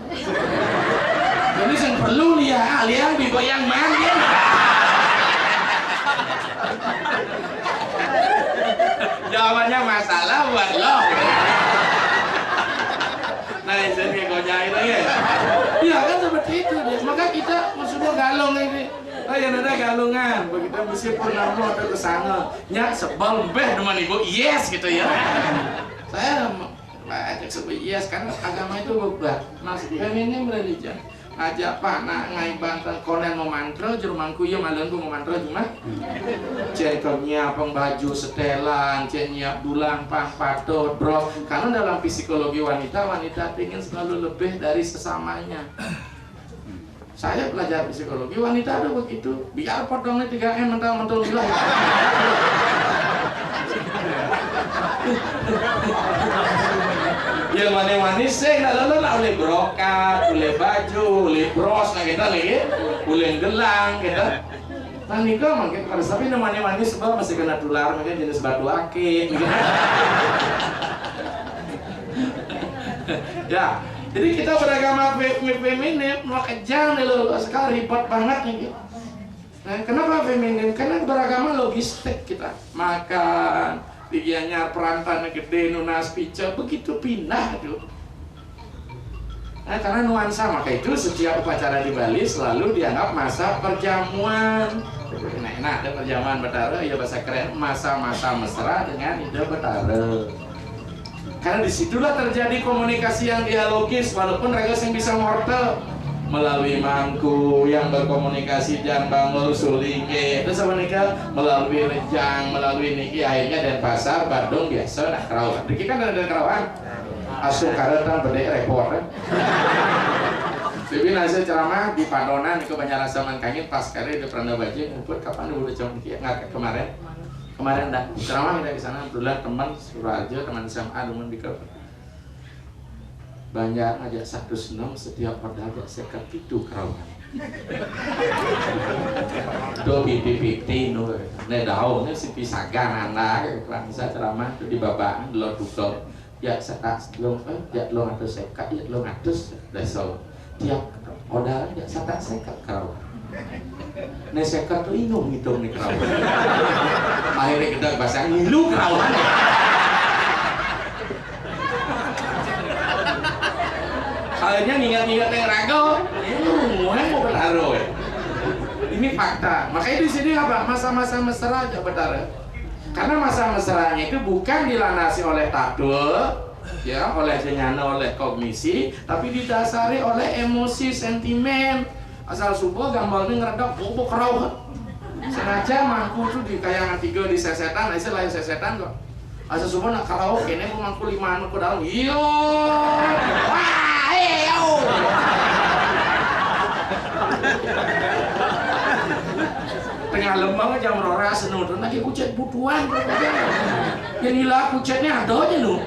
Jadi sing perlu lia digoyang mangin. Jawabannya masalah buat lo. Nah, ini kayak gojain lagi. Iya kan seperti itu deh. Maka kita maksudnya galung ini. Oh ya ada galungan. Begitu mesti purnama atau kesana. Nyak sebal beh dengan ibu. Yes gitu ya. Saya ajak sebut yes karena agama itu berubah. Mas feminim religion. Aja pak nak ngai bantan konen mau mantra jermanku ya malam mau mantra cuma cengkernya pengbaju setelan cenyak dulang pang patot bro karena dalam psikologi wanita ingin selalu lebih dari sesamanya. Saya belajar psikologi wanita ada begitu biar potongnya 3M mental-mental bilang Yang mana-mana sih, lalu lah oleh brokat, oleh baju, oleh bros, nah kita lagi, oleh gelang, gitu. Nah nikah mungkin kalau tapi namanya manis sebab masih kena tular, mungkin jenis batu akik, gitu. Ya, jadi kita beragama feminim, mau kejam nih lo sekarang ribet banget nih. Gitu. Nah, kenapa feminim? Karena beragama logistik kita, makan, dianyar perantarnya gede, nunas pica, begitu pindah tuh. Nah, karena nuansa, maka itu setiap upacara di Bali selalu dianggap masa perjamuan. Enak-enak ada perjamuan Betara, ya bahasa keren, masa-masa mesra dengan ide Betara. Karena disitulah terjadi komunikasi yang dialogis, walaupun mereka yang bisa mortal melalui mangku yang berkomunikasi jang bangul sulinge, terus apa nikah melalui rejang, melalui niki akhirnya dan pasar Bandung biasa nah Kerawang. Diki kan ada Kerawang, asuh karetan bede repot kan. Tapi nasi ceramah di Padonan itu banyak rasaman kangin pas kali di Pranda Bajing ngumpul kapan dulu udah cuma diki nggak kemarin dah ceramah kita di sana dulu teman Surajo teman SMA teman Bika banyak ngajak 106 setiap pada ajak sekat itu Kerawang do pipi nu ne daun ne si pisagan anak bangsa ceramah itu di babaan lo tukar ya sekat lo ya lo ngatus sekat ya lo ngatus deso tiap modal ya sekat Kerawang ne sekat tuh inung hitung nih Kerawang akhirnya kita bahasa ngilu Kerawang akhirnya ngingat-ngingat yang rago mau bertaruh ini fakta. Makanya di sini apa masa-masa mesra aja Betara karena masa mesranya itu bukan dilandasi oleh takdul ya oleh denyana oleh kognisi tapi didasari oleh emosi sentimen asal subuh gambarnya ngeredap bobok kerauh sengaja mangku tuh di kayangan 3 di sesetan nah lain sesetan kok asal subuh nak kerauh kene mau mangku 5 anu ke dalam iyo wah yo tengah lembang jam roras senudun lagi kucet butuan yang hilang kucetnya ada aja lu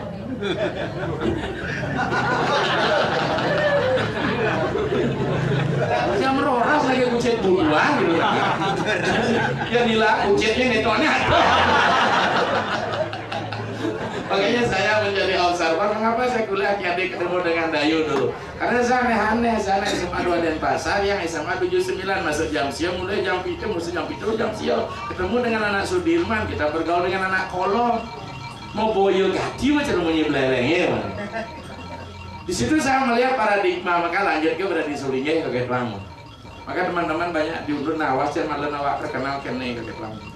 jam roras lagi kucet butuan gitu yang hilang kucetnya netonya ada. Makanya saya menjadi observer, mengapa saya kuliah adik ketemu dengan Dayu dulu karena saya aneh-aneh, saya SMA 2 Denpasar yang SMA 79 masuk jam siang mulai jam 7, masuk jam 7 jam siang ketemu dengan anak Sudirman, kita bergaul dengan anak Kolong mau boyo gaji macam bunyi belerengnya di situ saya melihat paradigma, maka lanjut ke berada di Sulingnya ke Ketlamu maka teman-teman banyak diundur nawas dan malah nawak terkenal kene ke Ketlamu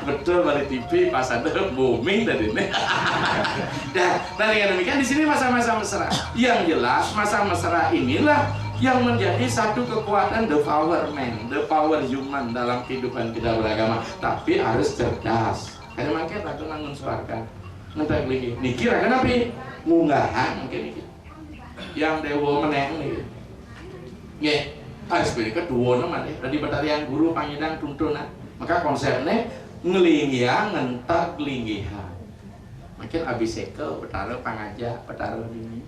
betul balik TV pas ada booming dari ini. Dan dengan demikian di sini masa-masa mesra. Yang jelas masa mesra inilah yang menjadi satu kekuatan the power man, the power human dalam kehidupan kita beragama. Tapi harus cerdas. Karena makanya aku nanggung suarkan. Ngentek lagi. Niki kenapa? Munggahan mungkin niki. Yang dewa meneng nih. Nggih. Harus pilih kedua nama deh. Tadi batarian guru pangidang tuntunan. Maka konsepnya ngelingiang ngentak linggihan. Makin abiseke Betara pangaja Betara ini.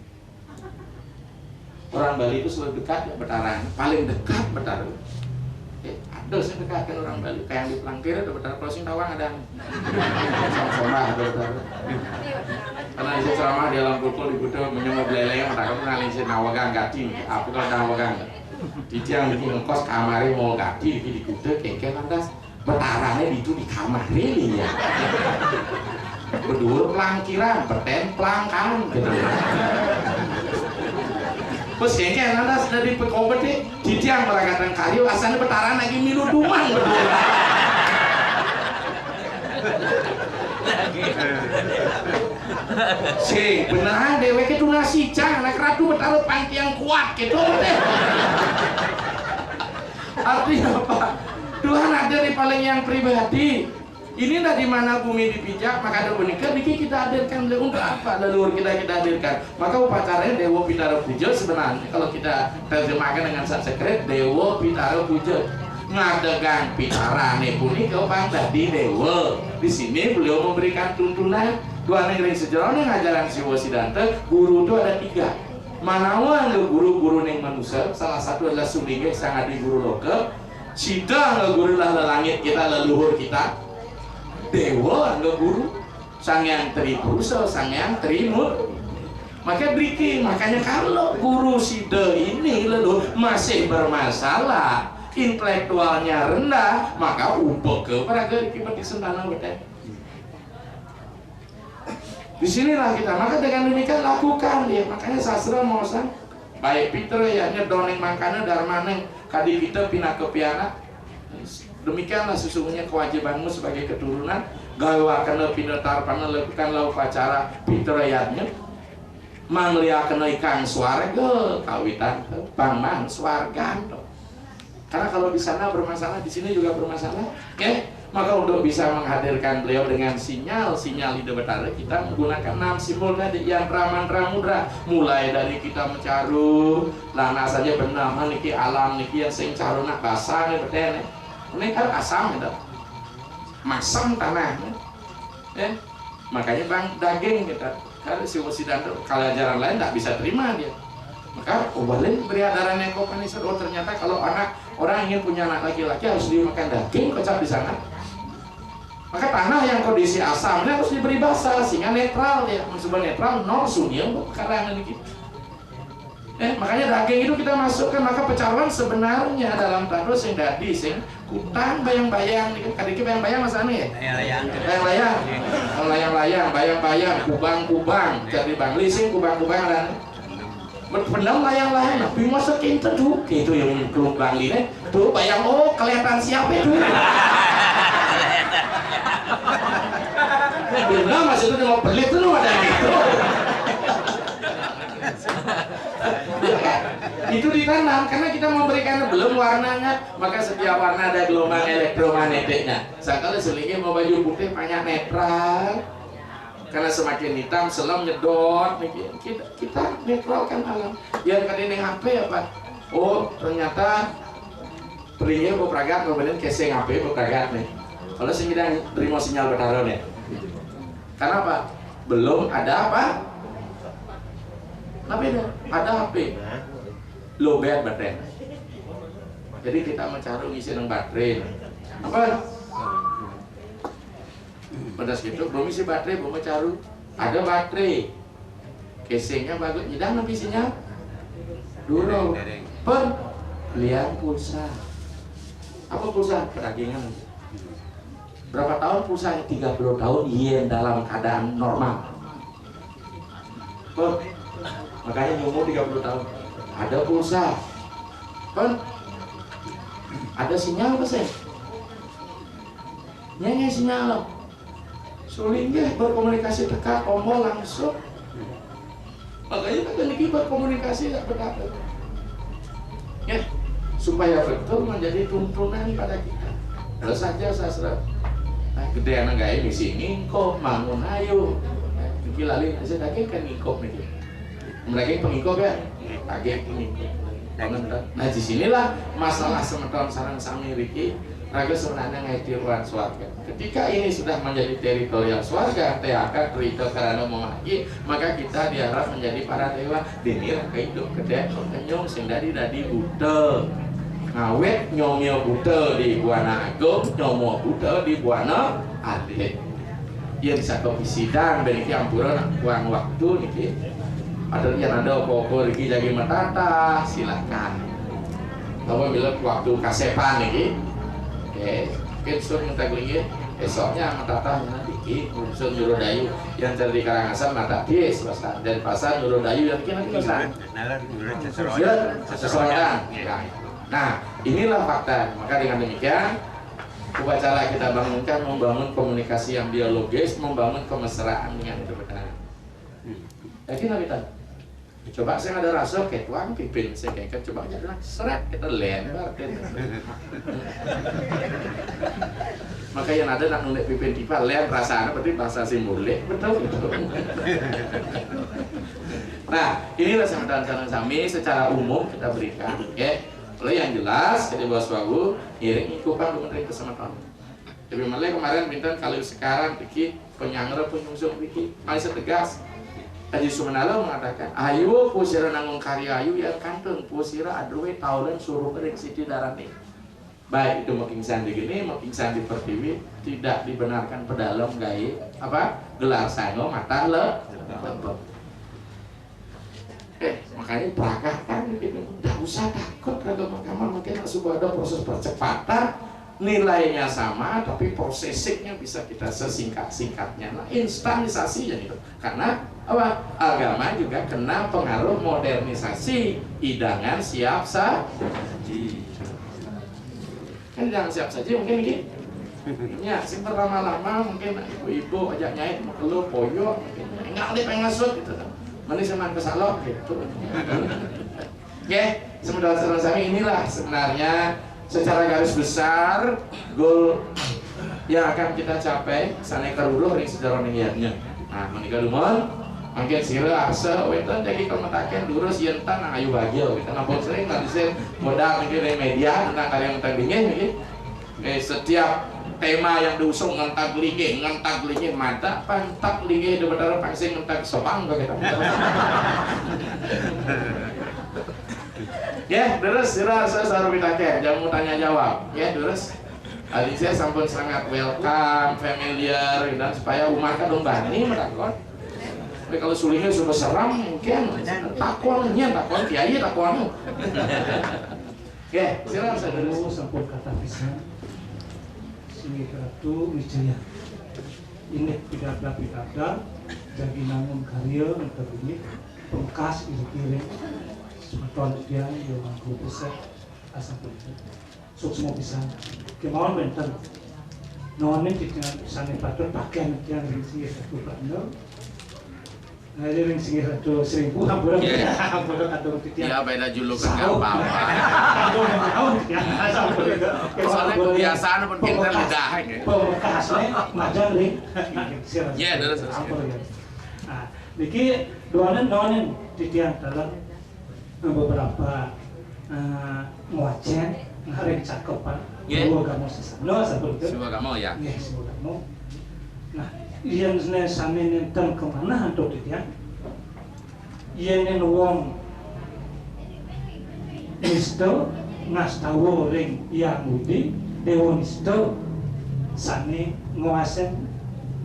Orang Bali itu selalu dekat ya Betara. Paling dekat Betara. Ada sih dekat kan orang Bali. Kayak yang di Pelangkir ada Betara Closing Tawang ada. Sama-sama ada Betara. Karena isi ceramah di alam pukul di Budo menyembuh beleleng maka kamu ngalih si nawagang gati. Apa kalau nawagang? Di tiang di ngekos kamari mau gati di Budo kengke lantas. Betaranya itu di kamar ini ya. Berdua pelangkiran, pelangkan gitu. Terus kayaknya lantas dari pekobet di tiang melangkatan kayu asalnya betaran lagi milu dumang berdua. Si beneran dewek itu nasi cang anak ratu betaruh panti yang kuat gitu deh. Artinya apa? Tuhan ada di paling yang pribadi. Ini dari mana bumi dipijak, maka ada menikah, kita hadirkan untuk apa? Leluhur kita hadirkan. Maka upacaranya Dewa Pitara Puja sebenarnya kalau kita terjemahkan dengan Sanskrit Dewa Pitara Puja ngadegang pitarane punika Bang dadi dewa. Di sini beliau memberikan tuntunan dua negeri sejarah ngajaran Siwa Siddhanta. Guru itu ada 3. Manawa guru-guru neng manusia, salah satu adalah Sulinge sangat di guru loka. Sida guru lah langit kita, leluhur kita. Dewa guru Sangyang Tripurusa, Sangyang Trimur. Maka beriki, makanya kalau guru Sida ini leluhur masih bermasalah, intelektualnya rendah, maka ubah ke para kibat di sentana betul. Disinilah kita, maka dengan demikian lakukan dia. Makanya sastra mosan baik Peter ya nyedoneng mangkana darmaneng kadi kita pindah ke piana. Demikianlah sesungguhnya kewajibanmu sebagai keturunan gawakan pindah tarpana lakukan upacara Peter ayatnya mangliakan ikan swarga kawitan pangman swarga. Karena kalau di sana bermasalah, di sini juga bermasalah. Oke, maka untuk bisa menghadirkan beliau dengan sinyal Ida Betara, kita menggunakan 6 simbol tadi yang mantra mudra. Mulai dari kita mencaru, lana saja bernama niki alam niki yang sing caruna basah nih beten. Ini kan asam itu, masam tanah. Makanya Bang daging kita. Karena Siwa Siddhanta kalau ajaran lain tak bisa terima dia. Maka boleh beri adaran yang kopanisir. Oh ternyata kalau orang ingin punya anak laki-laki harus dimakan daging kecap di sana. Maka tanah yang kondisi asamnya harus diberi basah sehingga netral ya. Maksudnya netral nol sunyi karena ini. Makanya daging itu kita masukkan, maka pecaruan sebenarnya dalam tandus sing dadi sing kutang bayang-bayang nih kadiki bayang-bayang mas ane ya layang-layang bayang-bayang kubang-kubang jadi bang lising kubang-kubang dan benar layang-layang tapi masukin tuh itu yang keluk bang ini tuh bayang kelihatan siapa itu benar mas itu mau pelit tuh ada gitu itu ditanam karena kita memberikan belum warnanya, maka setiap warna ada gelombang elektromagnetiknya. Sekali selingnya mau baju putih banyak netral, karena semakin hitam selam nyedot. Kita netralkan alam. Yang kadang HP apa? Oh ternyata teringnya berperagat, kemudian casing HP berperagat nih. Kalau sehingga terima sinyal bertaruh nih. Karena apa? Belum ada apa? Ada HP. Lowbat baterai. Jadi kita mencari ngisi dengan baterai. Apa? Pada situ belum isi baterai, belum mencari. Ada baterai. Casingnya bagus. Nyedang nanti sinyal. Dulu. Lihat pulsa. Apa pulsa? Peragingan. Berapa tahun pulsa? 30 tahun yen dalam keadaan normal. Makanya umur 30 tahun. Ada pulsa, kan? Ada sinyal apa sih? Nyanyi sinyal. Sulingnya berkomunikasi dekat, omong langsung. Makanya kan ini berkomunikasi tidak dekat. Ya, supaya betul menjadi tuntunan pada kita. Kalau saja sastra, gede anak gaya misi ngingkop, mangun ayo. Gila lagi, saya daging kan ngingkop nih. Mereka pengikop ya. Agak ini, nah disinilah masalah semeton sarang sami riki raga sebenarnya ngetiruan swarga. Ketika ini sudah menjadi teritorial swarga, teaka cerita karena memaki, maka kita diharap menjadi para dewa. Denir kehidup kedek kenyong sing dadi buta ngawet nyomyo buta di buana agung nyomo buta di buana adik. Ia bisa kepisidang beri ampuran uang waktu nih. Ada yang ada apa-apa lagi jadi matata silahkan. Apabila waktu kasepan nih, kita minta gini, esoknya matata nanti urusan Nyurodayu yang dari Karangasem mata bis dari pasar Nyurodayu yang kita bisa. Sesuaikan. Nah inilah fakta. Maka dengan demikian upacara kita bangunkan membangun komunikasi yang dialogis, membangun kemesraan dengan itu benar. Yakin apa kita? Coba saya ada rasa kayak tuang pipin saya kayak coba aja lah seret kita lempar maka yang ada nak nulis pipin tipa lem rasanya berarti bahasa simbolik betul. Nah inilah semeton sareng sami secara umum kita berikan. Oleh yang jelas jadi bos bawu iring ikupan kementerian kesempatan. Tapi malah kemarin pinten kalau sekarang pikir penyangre penyungsung pikir masih tegas. Haji Sumanala mengatakan, ayo pusira nanggung karya ayu ya kantong pusira aduwe taulan suruh bering siti darani. Baik itu makin sandi gini, makin sandi pertiwi tidak dibenarkan pedalem gaya apa gelar sango mata le. Makanya prakahkan gitu, tidak usah takut kalau mahkamah mungkin supaya ada proses percepatan. Nilainya sama tapi prosesingnya bisa kita sesingkat-singkatnya. Nah, instanisasi ya itu. Karena apa? Agama juga kena pengaruh modernisasi. Hidangan siap saji. Kan hidangan siap saji mungkin gini. Ya, sing berlama-lama mungkin ibu-ibu ajak nyait mau telur poyo mungkin enggak pengen ngasut gitu. Mending sama kesalok gitu. Oke, saudara-saudara kami inilah sebenarnya secara garis besar goal yang akan kita capai sana karuluh ring sejarah niatnya. Nah, menikah dumon mungkin sira asa wetan jadi komentaken durus yen tan ayu bagio kita nampun sering tadi saya modal mungkin dari media tentang karya yang tandingnya mungkin setiap tema yang diusung ngentak linggih mata pantak linggih di betara pangsing ngentak sopang kok kita. Ya, terus saya selalu pitaken, jangan tanya jawab. Ya, terus adik saya sampun sangat welcome, familiar, dan supaya rumah kan dong bani merakon. Tapi kalau sulingnya sudah seram, mungkin takuannya, takuan kiai takuanmu. Ya, silakan saya dulu sampun kata pisah. Sini keratu wijaya. Ini tidak ada, jadi namun karya untuk ini pembekas kiri-kiri. Sebetul dia yang mampu besar asal itu. Semua bisa. Kemauan bentar. Nonen kita sana patut pakaian yang ringsi satu bandel. Nah, ini ringsi satu 1.000 hampura atau tidak. Ya beda julukan nggak apa-apa. Soalnya kebiasaan pun kita lidah. Pemekasnya majan ring. Ya, terus. Nah, niki nonen titian dalam beberapa ngocen hari cakupan dua kamu sesano seperti itu. Semua kamu ya. Iya, semua kamu. Nah, yang sana nenten kemana untuk dia? Yang wong nisto ngastawo ring Yahudi dewa nisto sana nguasen.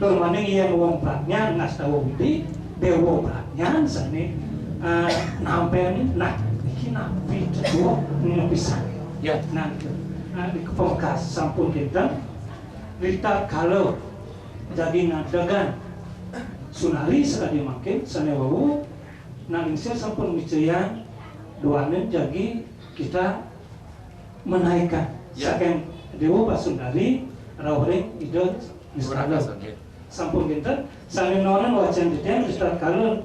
Tuh maning yang wong pranya ngastawo Yahudi dewa pranya sana nampai ini, nah ini nabi kedua ini bisa. Ya. Nah, di pembekas sampun kita, kita kalau jadi nadagan sunari sekali makin sanewawu, nah ini sampun bicara doanen jadi kita menaikkan. Ya. Sekian dewa pasunari rawring ide misalnya sampun kita, sanenoran wajan detail kita kalau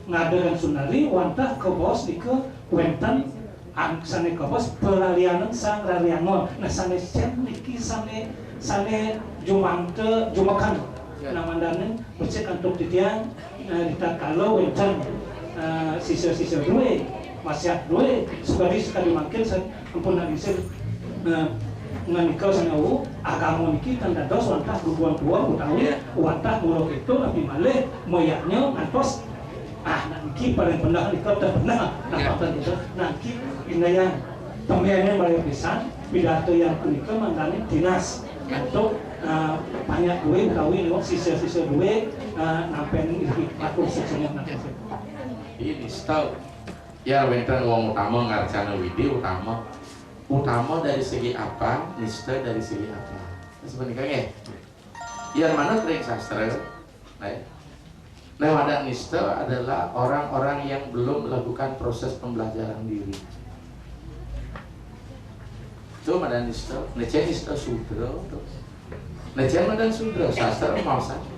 ngadakan sunari wantah ke bos di ke wentan sane ke bos pelalianan sang rariangon nah sane sen niki sane jumakan namandanen becek antuk titian kita kalau wentan sisa-sisa duwe masyarakat duwe sekali makin ampun nagisir nganikau sanawu agama niki tanda dos wantah guguan tua utawi wantah mulok itu tapi malih moyaknya ngantos nanti paling pernah dikata pernah napatan itu nanti inaya pembiayaan paling besar pidato yang kunika mandani dinas untuk banyak duit kawin lewat sisa-sisa duit nampen atur sesuatu nanti ini tahu ya benten wong utama ngarcana widi utama dari segi apa nista dari segi apa sebenarnya yang mana trik sastra Lewat nista adalah orang-orang yang belum melakukan proses pembelajaran diri. Itu madan nista, necen nista sudra, necen madan sudra, sastra mau saja.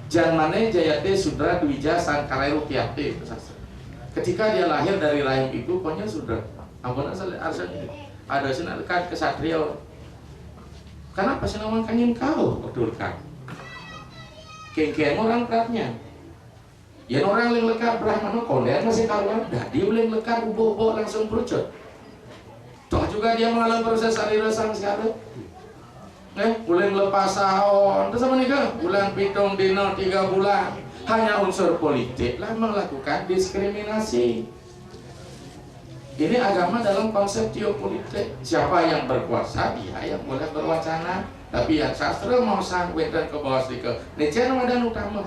Janmane jayate sudra dwija sangkareru kiate sastra. Ketika dia lahir dari rahim ibu, pokoknya sudra. Ampun asal ada sinalkan kesatria. Kenapa sih namanya kanyin kau betul kan? Kengkeng orang beratnya. Ya orang yang lekar Brahmana konden masih karuan, dah dia boleh lekar ubo langsung perucut. juga dia mengalami proses alira samskara. Ulang lepas tahun, terus sama nikah, bulan pitung dino 3 bulan, hanya unsur politik lah melakukan diskriminasi. Ini agama dalam konsep geopolitik. Siapa yang berkuasa, dia yang boleh berwacana. Tapi yang sastra mau sanggup dan ke bawah sedikit. Ini dan utama.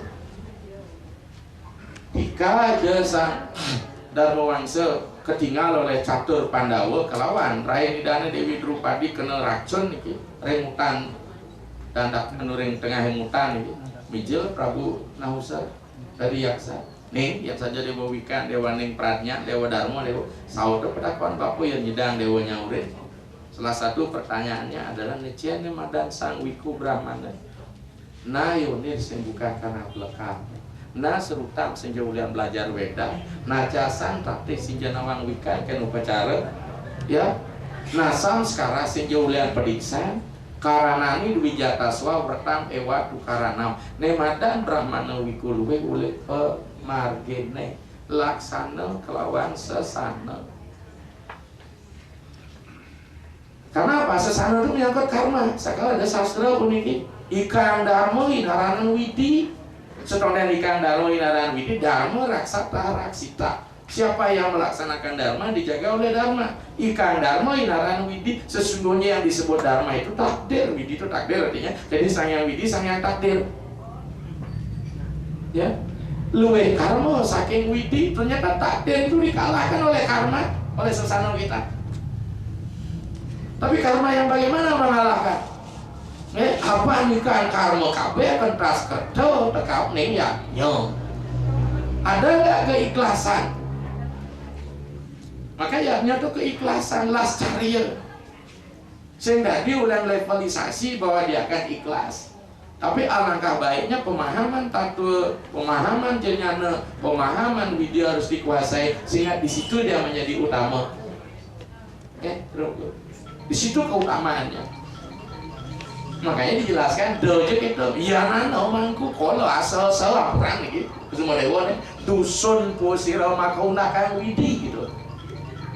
Jika jasa Dharma Wangsa ketinggal oleh Catur Pandawa kelawan Rai Nidana Dewi Drupadi kena racun niki, remutan dan tak menuring tengah remutan niki. Mijil Prabu Nahusar dari Yaksa. Nih, yang saja Dewa Wika, Dewa Ning Pradnya, Dewa Dharma, Dewa Sauda pedakon bapu yang nyedang Dewa Nyaurin. Salah satu pertanyaannya adalah necian madan sang Wiku Brahmana. Nah, yonir sing buka karena belakang. Nah serutam senjaulian belajar Weda, nah jasan taktik sinjanawang wika kan upacara, ya. Nah sam sekarang senjaulian pediksan, karanani dwi jataswa bertam ewa tukaranam, nemadan brahmana wikuluwe ule margene laksana kelawan sesana. Karena apa? Sesana itu menyangkut karma. Sekarang ada sastra puniki ikang dharma haranan widi. Setonda ikan dharma inaran widi dharma raksata raksita. Siapa yang melaksanakan dharma dijaga oleh dharma. Ikan dharma inaran widi, sesungguhnya yang disebut dharma itu takdir. Widi itu takdir artinya. Jadi sang yang widi, sang yang takdir. Ya, luweh karma saking widi, ternyata takdir itu dikalahkan oleh karma, oleh sesana kita. Tapi karma yang bagaimana mengalahkan? Apa nikan karma kabeh pentas kedo tekap ning ya nyo. Ada nggak keikhlasan? Maka yaknya tuh keikhlasan las cariya. Sehingga dia ulang levelisasi bahwa dia akan ikhlas. Tapi alangkah baiknya pemahaman tatu, pemahaman jenyana, pemahaman widya harus dikuasai sehingga di situ dia menjadi utama. Di situ keutamaannya. Makanya dijelaskan dojo itu biaran omangku kalau asal salah perang nih semua dewa nih dusun pusira makaunakang widi gitu.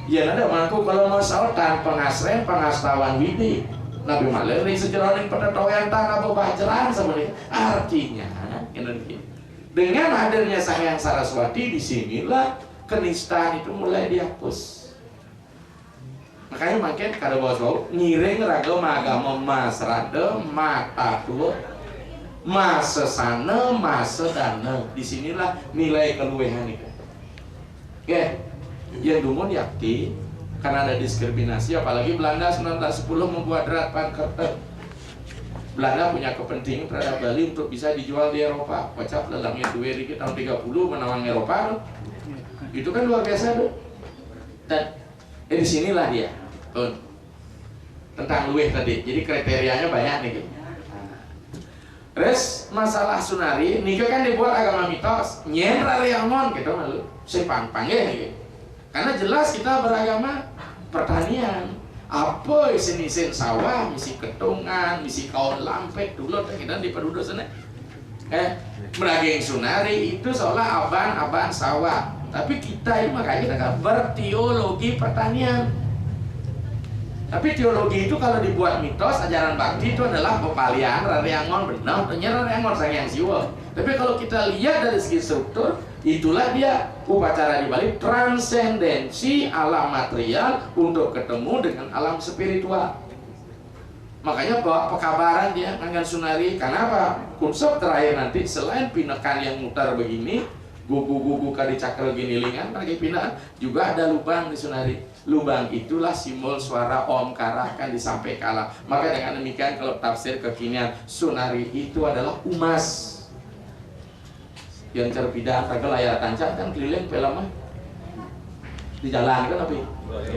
Ya ada mangku kalau mau salah tanpa pengasren pengastawan widi. Nabi Maleri sejeroning penetoyan tanah bebajaran sama nih. Artinya dengan hadirnya Sang Hyang Saraswati disinilah kenistaan itu mulai dihapus. Makanya makin kada bosok ngiring raga agama mas rada mata tua mas sesana mas sedana. Disinilah nilai keluwehan itu. Oke, yang dumun yakti karena ada diskriminasi, apalagi Belanda 1910 membuat Drat Pankerten. Belanda punya kepentingan terhadap Bali untuk bisa dijual di Eropa. Wacap lelangnya duwe di tahun 30 menawang Eropa. Itu kan luar biasa tuh. Dan di sinilah dia. Tentang luweh tadi. Jadi kriterianya banyak nih. Terus masalah sunari, nikah kan dibuat agama mitos. Nyen rariamon gitu malu. Sepang-pangnya nih. Karena jelas kita beragama pertanian. Apa isin-isin sawah, misi ketungan, misi kaun lampet dulu kita di penduduk sana. Meraging sunari itu seolah aban sawah. Tapi kita ini makanya kita berteologi pertanian. Tapi teologi itu kalau dibuat mitos, ajaran bakti itu adalah pepalian, rariangon, benar, ternyata rariangon sang yang siwa. Tapi kalau kita lihat dari segi struktur, itulah dia upacara di Bali, transendensi alam material untuk ketemu dengan alam spiritual. Makanya bawa pekabaran dia nganggan sunari. Karena apa? Konsep terakhir nanti selain pinekan yang mutar begini, gugu-gugu kadi cakra ginilingan, lagi pindah juga ada lubang di sunari. Lubang itulah simbol suara omkara akan disampaikan. Maka dengan demikian kalau tafsir kekinian sunari itu adalah umas yang terpidang kagak layar tancap kan keliling filmnya di jalan kan tapi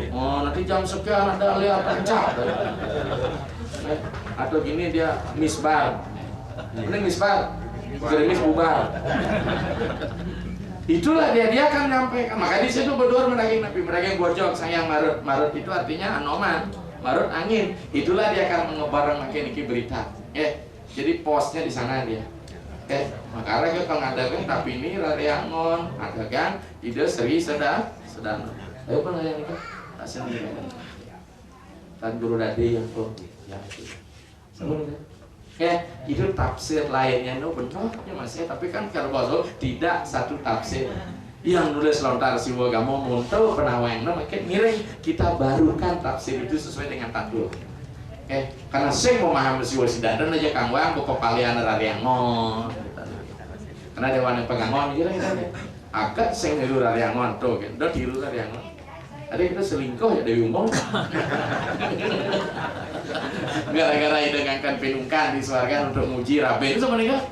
nanti jam sekian ada layar tancap atau gini dia misbar ini misbar gerimis bubar. Itulah dia akan menyampaikan. Maka di situ berdua menagih Nabi, menagih bojok sayang marut. Marut itu artinya anoman, marut angin. Itulah dia akan mengebar makin iki berita. Jadi posnya di sana dia. Makanya kita mengadakan tapi ini rariangon, adakan ide seri sedang. Ayo pengen itu. Asin Tan Guru Dadi yang yang itu. Itu tafsir lainnya itu benar ya Mas ya, tapi kan kalau bahasa tidak satu tafsir. Yang nulis Lontar Siwagamo Munto penawangna makin miring, kita barukan tafsir itu sesuai dengan tatul. Karena saya memahami Siwa Sidadan aja Kang Wang pokok kalian rariangon. Karena dewan yang pengangon gitu agak sing niru rariangon tuh, gitu tiru rariangon. Ada kita selingkuh ya Dewi Umong. Gara-gara idengangkan pinungkan di suarga untuk muji Rabe itu sebenarnya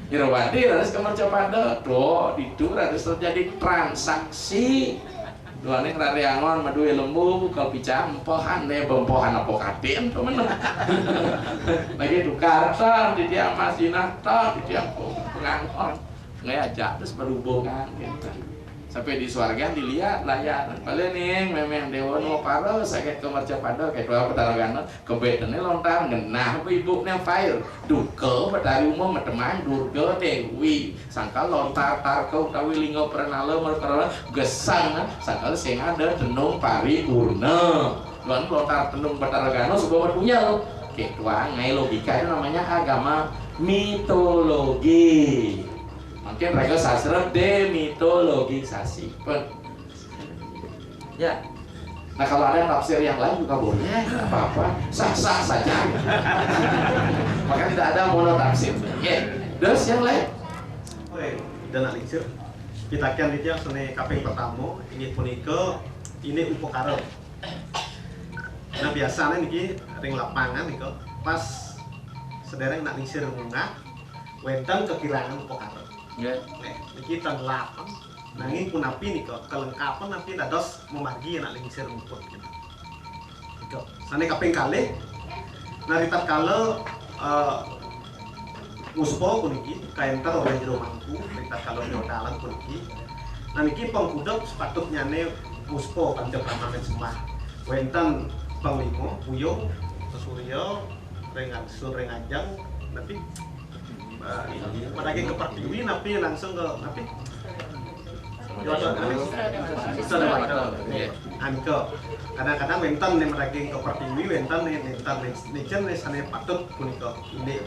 Irawati harus kamar Capanda tuh itu harus terjadi transaksi dua neng rariangon madu lembu buka picam pohan nih bempohan apa katin tuh mana lagi tukar di tiang masinah di tiang pengangon nggak aja terus berhubungan gitu. Sampai di suarga dilihat layar paling nih memang dewa no paro sakit ke Marcapada kayak dua petaragana kebetulannya lontar genah ibu nya fire duke petari umum teman durga dewi sangka lontar tarkau tawi linggo pernalo merkara gesang sangka sing ada tenung paripurna luan lontar tenung petaragana sebuah punya lo kayak dua ngai logika itu namanya agama mitologi. Mungkin mereka sastra demitologisasi pun. Ya. Nah kalau ada tafsir yang lain juga boleh, apa-apa, sah-sah saja. Maka tidak ada monotafsir. Terus yang lain? Oke, dan alisir. Kita kan dia sene kaping pertama ini punika ini upakara. Nah biasanya niki ring lapangan niko pas sedereng nak lisir munggah, wenten kekirangan upakara. Niki tan 8 nanging punapi nika kelengkapan napi dados memargi anak lingsir mumput gitu. Nika sane kaping kalih naritat kala muspo puniki kaenter oleh jero mangku naritat kala nyodalan puniki. Nah niki pengkudep sepatutnya ne muspo kanca pramanen sembah. Wenten panglima Buyung Surya rengajang napi padagi ke Pertiwi napi langsung ke napi anke kadang-kadang wenten nih mereka ke Pertiwi wenten nih sana patut punika ini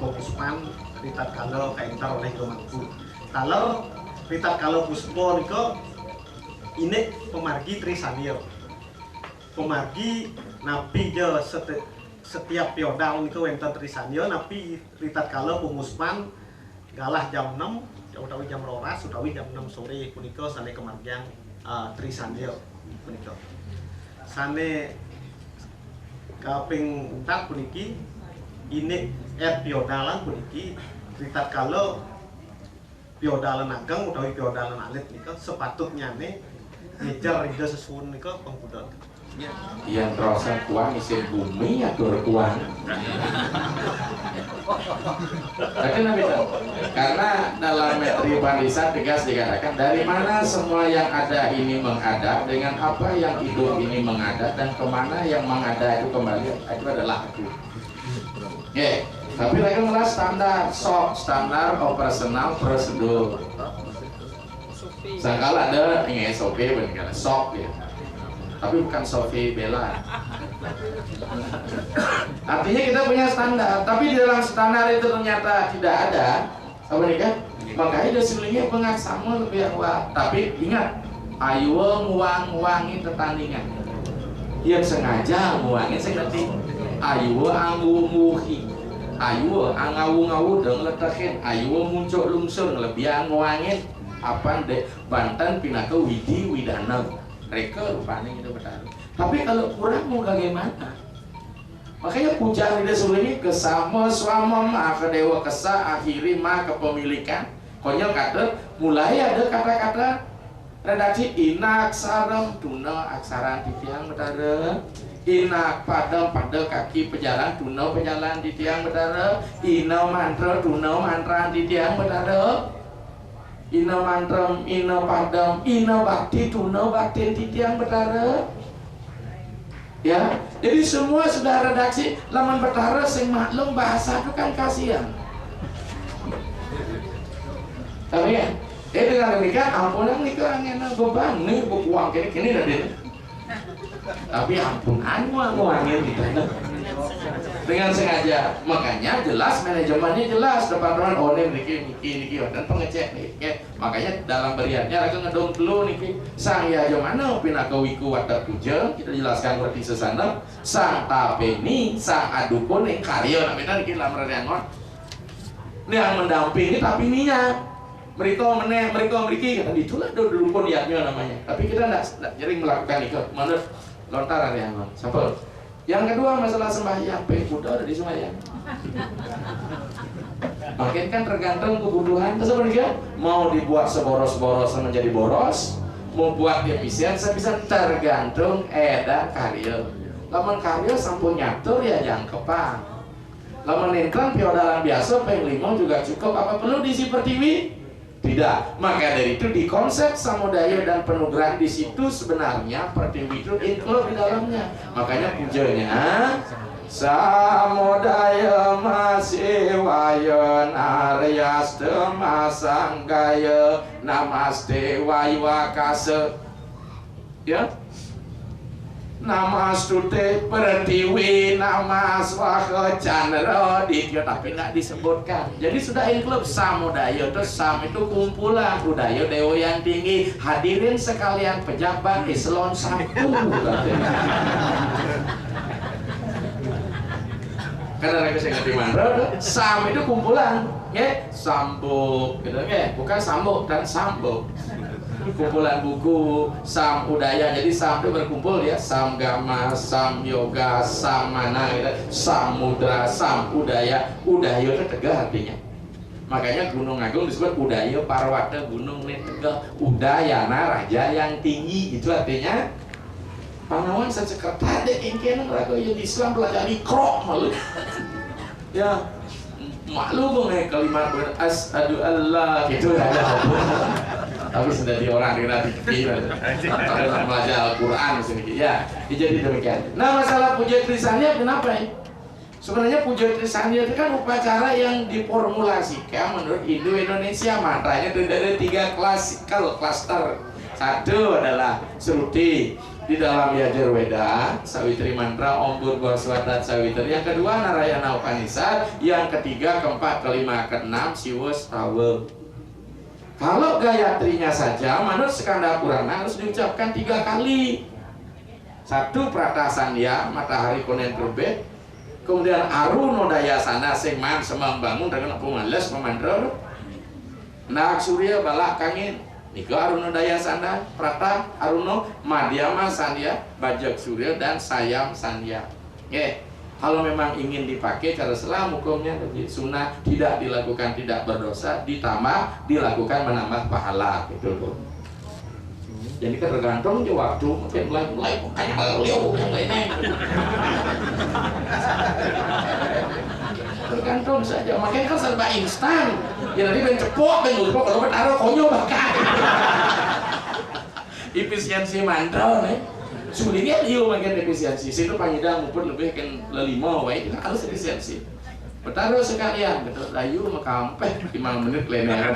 Puspan ritat kalau kaentar oleh Domangku kalau ritat kalau Puspo niko ini pemargi Trisanil pemargi napi je setiap piodal niku wenten Trisanil napi ritat kala Pumuspan galah jam 6 utawi jam 12 utawi jam 6 sore punika sane kemargian Trisanil punika sane kaping 4 puniki ini piodalan puniki ritat kala piodalan ageng utawi piodalan alit nika sepatutnya ne ngejar ida sesuun nika pengkudot. Yang terasa kuang isin bumi atur kuang. Karena dalam metri Pandisa tegas dikatakan dari mana semua yang ada ini mengada dengan apa yang hidup ini mengada dan kemana yang mengada itu kembali itu adalah aku. Tapi mereka malah standar standar operasional prosedur. Sangkala ada SOP benar SOP ya. Tapi bukan Sophie Bella. Artinya kita punya standar, tapi di dalam standar itu ternyata tidak ada apa nih kan? Makanya dia sebelumnya pengaksama lebih awal. Tapi ingat, ayo nguang-nguangin pertandingan. Yang sengaja nguangin saya ngerti. Ayo anggu-nguhi. Ayo angawu-ngawu dong letakin. Ayo muncul lungsur lebih nguangin. Apa deh Banten pindah ke Widi Widana. Mereka rupanya itu bertaruh. Tapi kalau kurang mau bagaimana? Makanya puja ini sebelumnya kesama suama ma ke dewa kesa akhiri ma kepemilikan. Konyol kata mulai ada kata-kata redaksi inak sarem tuna aksara di tiang bertaruh. Inak padam pada kaki pejalan tuna pejalan di tiang bertaruh. Ina mantra tuna mantra di tiang bertaruh. Ina mantram, ina padam, ina bakti, tuna bakti titiang betara. Ya, jadi semua sudah redaksi laman betara sing maklum bahasa itu kan kasihan. Tapi ya, dengan demikian ampunan nih ke angin beban nih bukuang kini dah dia. Tapi ampun nguangin gitu dengan sengaja. Makanya jelas manajemennya jelas depan onem niki dan pengecek nih. Makanya dalam beriatnya aku ngedong dulu niki sang ya jomano pinaka wiku wadah puja kita jelaskan seperti sesana sang tapeni sang adukun yang karya namanya niki lamar yangon ini yang mendampingi tapi ninya mereka memiliki kan itulah dulu pun niatnya namanya. Tapi kita tidak sering melakukan itu menurut lontaran yang sampai. Yang kedua masalah sembahyang, udah di sembahyang. Makin kan tergantung kebutuhan sebenarnya. Mau dibuat seboros-boros menjadi boros, mau buat efisien bisa tergantung karya. Lamun karya sampun nyatur ya jangan kepang. Lamun nentang piodalan biasa peng 5 juga cukup. Apa perlu diisi pertiwi? Tidak. Maka dari itu di konsep samudaya dan penugrahan di situ sebenarnya pertiwi itu include di dalamnya. Makanya pujanya samudaya masih wayon aryas demasanggaya namaste waiwakase. Ya. Namastute pertiwi namaswaha chandra ditya tapi nggak disebutkan. Jadi sudah include samudaya itu sam itu kumpulan budaya dewa yang tinggi. Hadirin sekalian pejabat eselon 1. Karena mereka saya ngerti mandra sam itu kumpulan ya sambuk gitu ya bukan sambuk dan sambuk. Kumpulan buku sam udaya, jadi sam itu berkumpul ya, sam gama, sam yoga, sam mana gitu, samudra, sam udaya. Udaya itu tegah artinya. Makanya Gunung Agung disebut udaya parwata, gunung ini tegah. Udayana raja yang tinggi, itu artinya Pangawan sesekretar deh kengkeng raga yang Islam pelajari krok malu. Ya maklum kalimat asyhadu alla gitu ya. Tapi sudah di orang dengan dikir karena belajar Al-Quran sini ya jadi demikian. Nah masalah puja Trisanya kenapa ya? Sebenarnya puja Trisanya itu kan upacara yang diformulasikan menurut Indo-Indonesia. Mantranya dari 3 klasikal klaster. Satu adalah Sruti di dalam Yajurveda, Sawitri mantra Om Purvaswadat Sawitri. Yang kedua Narayana Upanishad. Yang ketiga, keempat, kelima, keenam Siwa Stawa. Kalau Gayatrinya saja menurut Skanda Purana harus diucapkan 3 kali. 1 Pratasanya matahari konen terbit. Kemudian Arunodaya sana sing man semembangun dengan pemales memandro. Nak Surya balak kangin. Niku Arunodaya sana Prata Aruno Madhyama Sandya Bajak Surya dan Sayam Sandya. Kalau memang ingin dipakai cara Islam hukumnya sunnah tidak dilakukan tidak berdosa, ditambah dilakukan menambah pahala gitu loh. Jadi kan tergantung di waktu mungkin mulai kayak beliau yang lainnya. Tergantung saja. Makanya kan serba instan. Ya nanti ben cepok ben lupa kalau taruh konyo bakal. Efisiensi mantra nih. Sulitnya dia makin efisiensi. Situ pangidang maupun lebih kan lelima, wae kita harus efisiensi. Bertaruh sekalian, betul. Layu makampeh 5 menit lainnya.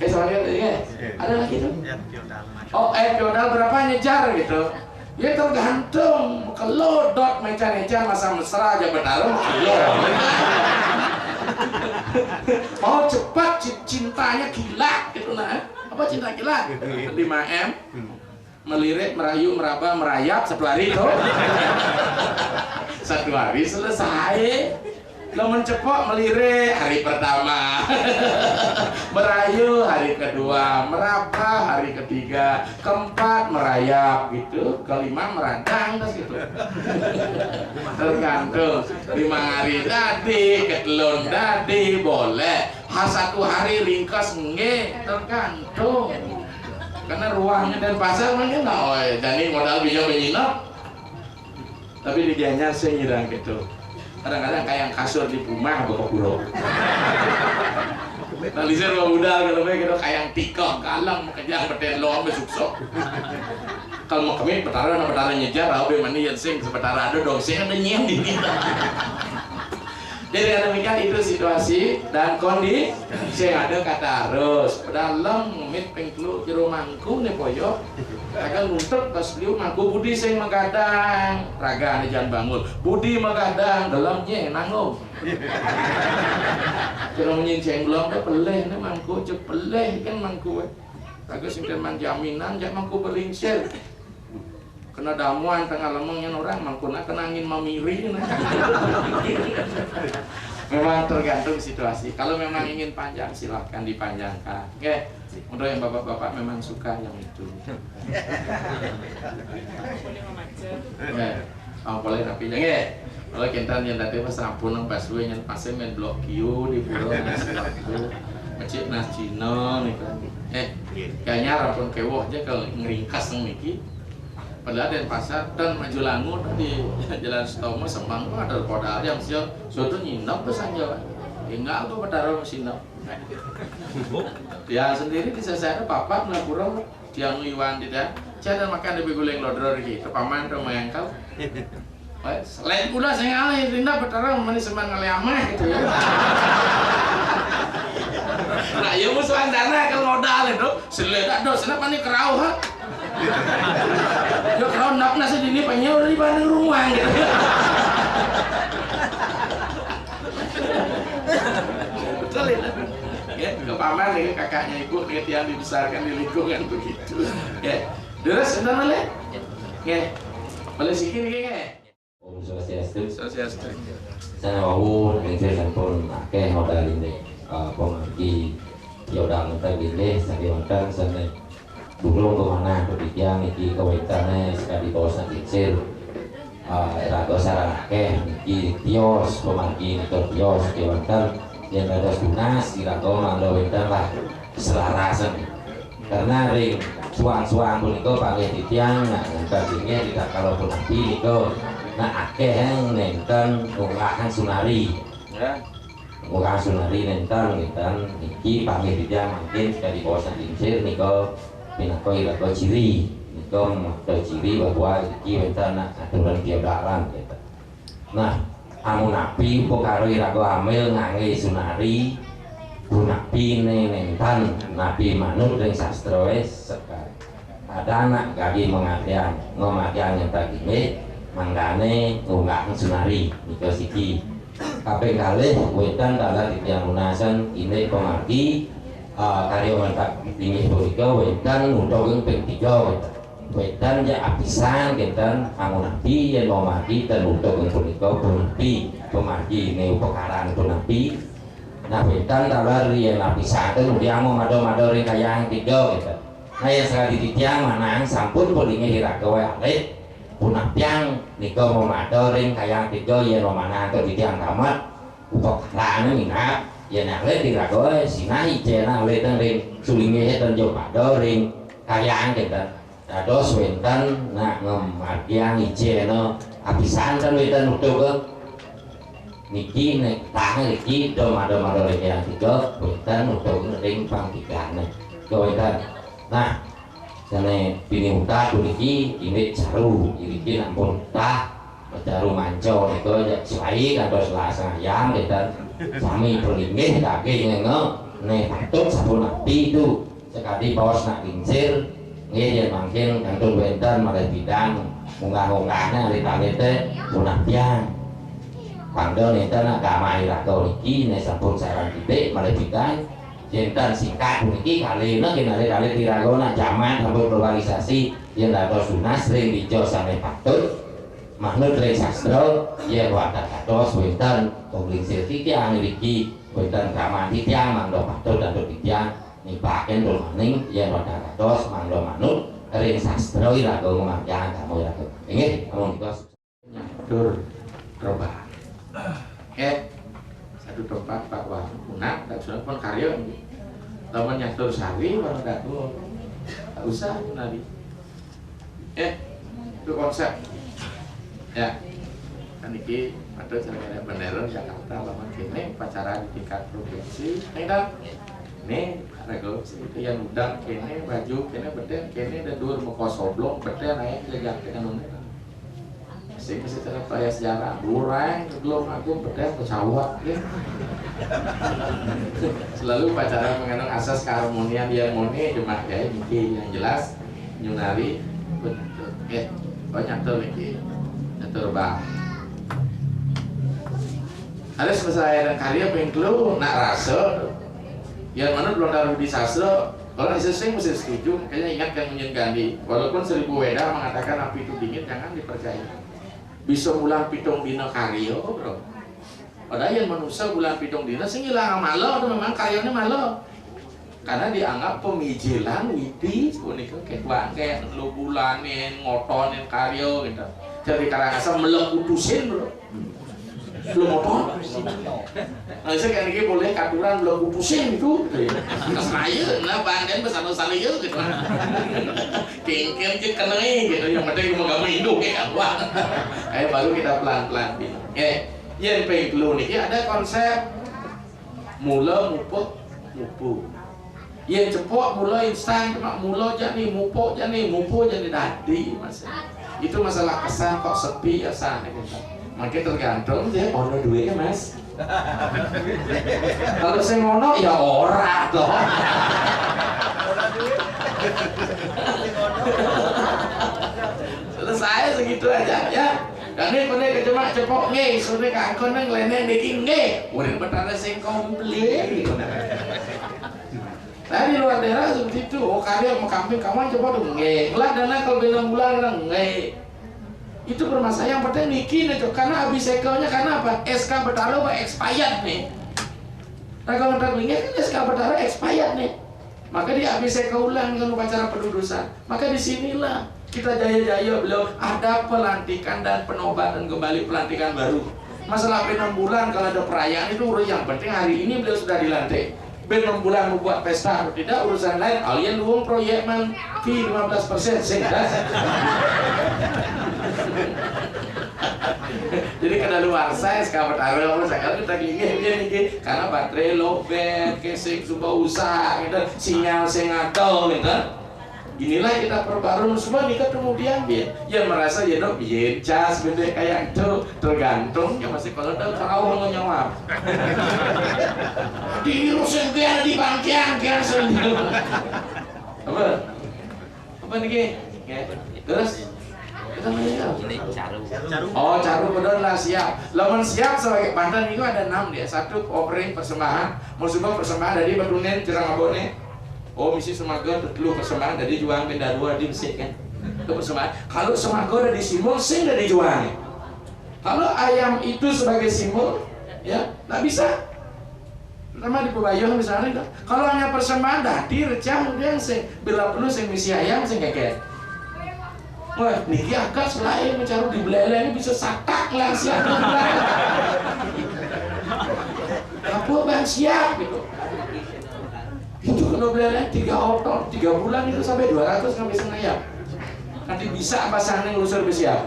Soalnya tadi ya, ada lagi tuh. Oh, feodal berapa nyejar gitu? Ya tergantung. Kalau dot meja-meja masa mesra aja bertaruh. Mau cepat cintanya gila gitu nah. Apa cinta gila? 5M melirik, merayu, meraba, merayap 1 hari itu 1 hari selesai. Lo mencepok melirik hari pertama merayu hari kedua, meraba hari ketiga, keempat merayap gitu, kelima meradang gitu. Tergantung 5 hari tadi, ketelun tadi boleh. 1 hari ringkas nge, tergantung. Karena ruangnya dan pasar mungkin nggak, jadi modal bisa menginap. Tapi di dianya saya nyirang gitu. Kadang-kadang kayak kasur di rumah bapak buruk. Nalisir bapak budal kalau begitu kayak tikok kalang kejang beten lo ambil suksok. Kalau mau kami petara nyejar, abe mani yang sing sepetara ada dong, sing ada nyem di kita. Jadi ada demikian itu situasi dan kondisi yang ada kata harus dalam mit pengklu jero mangku nih poyo akan untuk pas beliau mangku budi sing magadang raga nih jangan bangun budi magadang dalamnya nanggung jero menyinceng belum tuh peleh nih mangku cek peleh kan mangku raga sing teman jaminan jangan mangku beringsel kena damuan tengah lemengnya orang mangkuna kena angin mamiri memang tergantung situasi. Kalau memang ingin panjang silahkan dipanjangkan. Oke, untuk yang bapak-bapak memang suka yang itu. Boleh tapi jangan. Kalau kita yang tadi pas sampun pas gue yang pas main blok Q di pulau nasi waktu masjid nas Cina nih kan. Kayaknya rampun kewoh aja kalau ngeringkas ngemiki. Padahal dan pasar dan maju langu di jalan Stomo Sembang ada kodal yang siap suatu nyinap ke Sanjawa enggak aku bertaruh sinap ya sendiri di sana papa ngapura tiang liwan tidak saya makan di beguling lodro gitu paman tuh mengangkal selain udah saya alih tindak bertaruh manis seman ngeliamah gitu ya nah ya musuhan dana kalau modal itu selera dos kenapa nih kerau ha ya kerau nak nasi dini penyew di banding rumah gitu betul ya ke paman nih kakaknya ibu nih yang dibesarkan di lingkungan begitu ya terus entah boleh ya boleh sikit nih Om Swastiastu. Swastiastu. Sana wau yang saya sampun akeh modal ini pemagi yaudah ngentar gini sakit makan sana dulu kemana kebijakan iki kawitane sekali kawasan kecil raga sarang akeh iki tios pemagi itu tios kewantan yang ada tunas kira ada wintan lah selarasan karena ring suang-suang punika pakai titiang nah ngentar gini tidak kalau pun nanti itu nah akeh yang nenten ungkahan sunari ungkahan sunari nenten iki panggil dia mungkin dari kawasan Kincir niko pinako irako ciri niko makto ciri bahwa iki nenten aturan kiodalan gitu. Nah amun napi pokaro irako hamil ngangge sunari napi nenten napi manut ring sastra wis ada anak gagi mengatian ngomatian yang tadi manggane ngunggah sunari niko siki kabeh kalih wetan dalah titiang lunasan ini pemagi karya mantap tinggi punika wetan nuntokeun ping 3 wetan ya apisan kinten angunapi yen pemagi ten nuntokeun punika punapi pemagi ne upakaran punapi nah wetan dalah yen apisan diang mado-mado ring kayang 3 gitu nah yang sekali titiang manang sampun pulinge hiragawe alit punah tiang niko memado ring kayang 3 yen romana atau titiang tamat upakaran minat yen ale diragoe sinahi cena ale teng ring sulinge ten jo pado ring kayang kita dados wenten nak ngemadyang ijeno apisan ten wenten utuh niki nek tangan iki do mado-mado ring kayang 3 wenten utuh ring pangkigane wenten nah sana bini muka kuniki ini caru ini nampun tah caru manco itu selai atau selasa ayam kita sami perlinggih daging ngeng nih patut sabun napi itu sekali bos nak kincir nggih yen mangkin kantun wenten malah bidang munggah-munggahna ritane punapian pangdo nenten agama irako niki nek sampun sarang titik malah bidang jentan singkat niki kalina kinale-kale tiragona jaman sampun globalisasi yen dados lunas ring dijo sampe patut manut ring sastra yen wadah kados wonten penglingsir titiang niki wonten gaman titiang mangdo patut dados titiang nipaken tur maning yen wadah kados mangdo manut ring sastra irago ngumakyang kamu irago inggih amun kos nyatur roba satu tempat Pak Wah punak dan sudah pun karya lawan nyatur sari baru datu tak usah nabi itu konsep ya kan iki ada cara bendera Jakarta lawan kene pacara di tingkat provinsi enggak nih regulasi itu yang udang kene baju kene beden kene dan dur muka soblong beden naik ke jaket anu sing masih cara percaya sejarah burang belum aku pedang kecawat ya. Selalu pacaran mengandung asas keharmonian harmoni cuma kayak gini yang jelas nyunari betul ya banyak tuh lagi atur bang ada selesai dan karya pengklu nak rasa yang mana belum taruh di sastra kalau sering mesti setuju kayaknya ingat kan Munyin Gandhi walaupun 1000 Weda mengatakan api itu dingin jangan dipercaya bisa bulan pitung dina karya bro padahal yang manusia bulan pitung dina sing hilang malo itu memang karyanya malo karena dianggap pemijilan widi punika kayak lu bulanin ngotonin karya gitu jadi karangasem melekutusin bro belum motor nah saya kan ini boleh katuran belum pusing itu kesaya nah bandeng besar-besar itu gitu kengken je kenai gitu yang penting mau gak minum kayak apa baru kita pelan-pelan yang perlu nih ada konsep mula mupuk mupu yang cepok mula instan cuma mula jadi mupuk jadi dadi mas itu masalah kesan kok sepi ya sana gitu makanya tergantung dia ono duitnya mas kalau saya ngono ya ora toh selesai segitu aja ya dan ini bener kecuma cepok nge sore kangkon neng leneng deki nge udah betara sing komplit gitu nah di luar daerah seperti itu oh karya mau kambing kawan coba tuh nge lah dana kalau bilang bulan nge itu bermasalah yang penting niki nih karena habis sekelnya karena apa SK Betara expired nih nah kalau terlingnya kan SK Betara expired nih maka dia habis sekel ulang dengan upacara pendudusan maka disinilah kita jaya-jaya beliau ada pelantikan dan penobatan kembali pelantikan baru masalah 6 bulan kalau ada perayaan itu urus yang penting hari ini beliau sudah dilantik 6 bulan membuat pesta atau tidak urusan lain kalian luang proyek man fee 15% sehingga jadi kada luar saya SK Betara saya kita gini karena baterai lowbat casing coba usaha gitu sinyal sing ngato gitu inilah kita perbarui semua nih kemudian dia yang merasa ya dok biar cas beda kayak itu tergantung ya masih kalau tahu tahu nyawab di rusun dia di bangkian kan sendiri apa nih terus kita meninggal oh caru bener lah siap lawan siap sebagai pandan itu ada 6 dia 1 offering persembahan musibah persembahan dari Badunen Jerang Abone oh misi semaga tertelu persembahan dari juang benda 2 di Mesir kan itu persembahan kalau semaga ada di simbol sing dari juang kalau ayam itu sebagai simbol ya tak bisa sama di Pebayong misalnya kalau hanya persembahan dadi recah kemudian sing bila perlu sing misi ayam sing keket wah niki agak selain mencari di beleleng bisa satak lah siap apa bang siap gitu itu kalau beleleng 3 otot 3 bulan itu sampai 200 ngambil senayam nanti bisa pasangnya ngelusur bersiap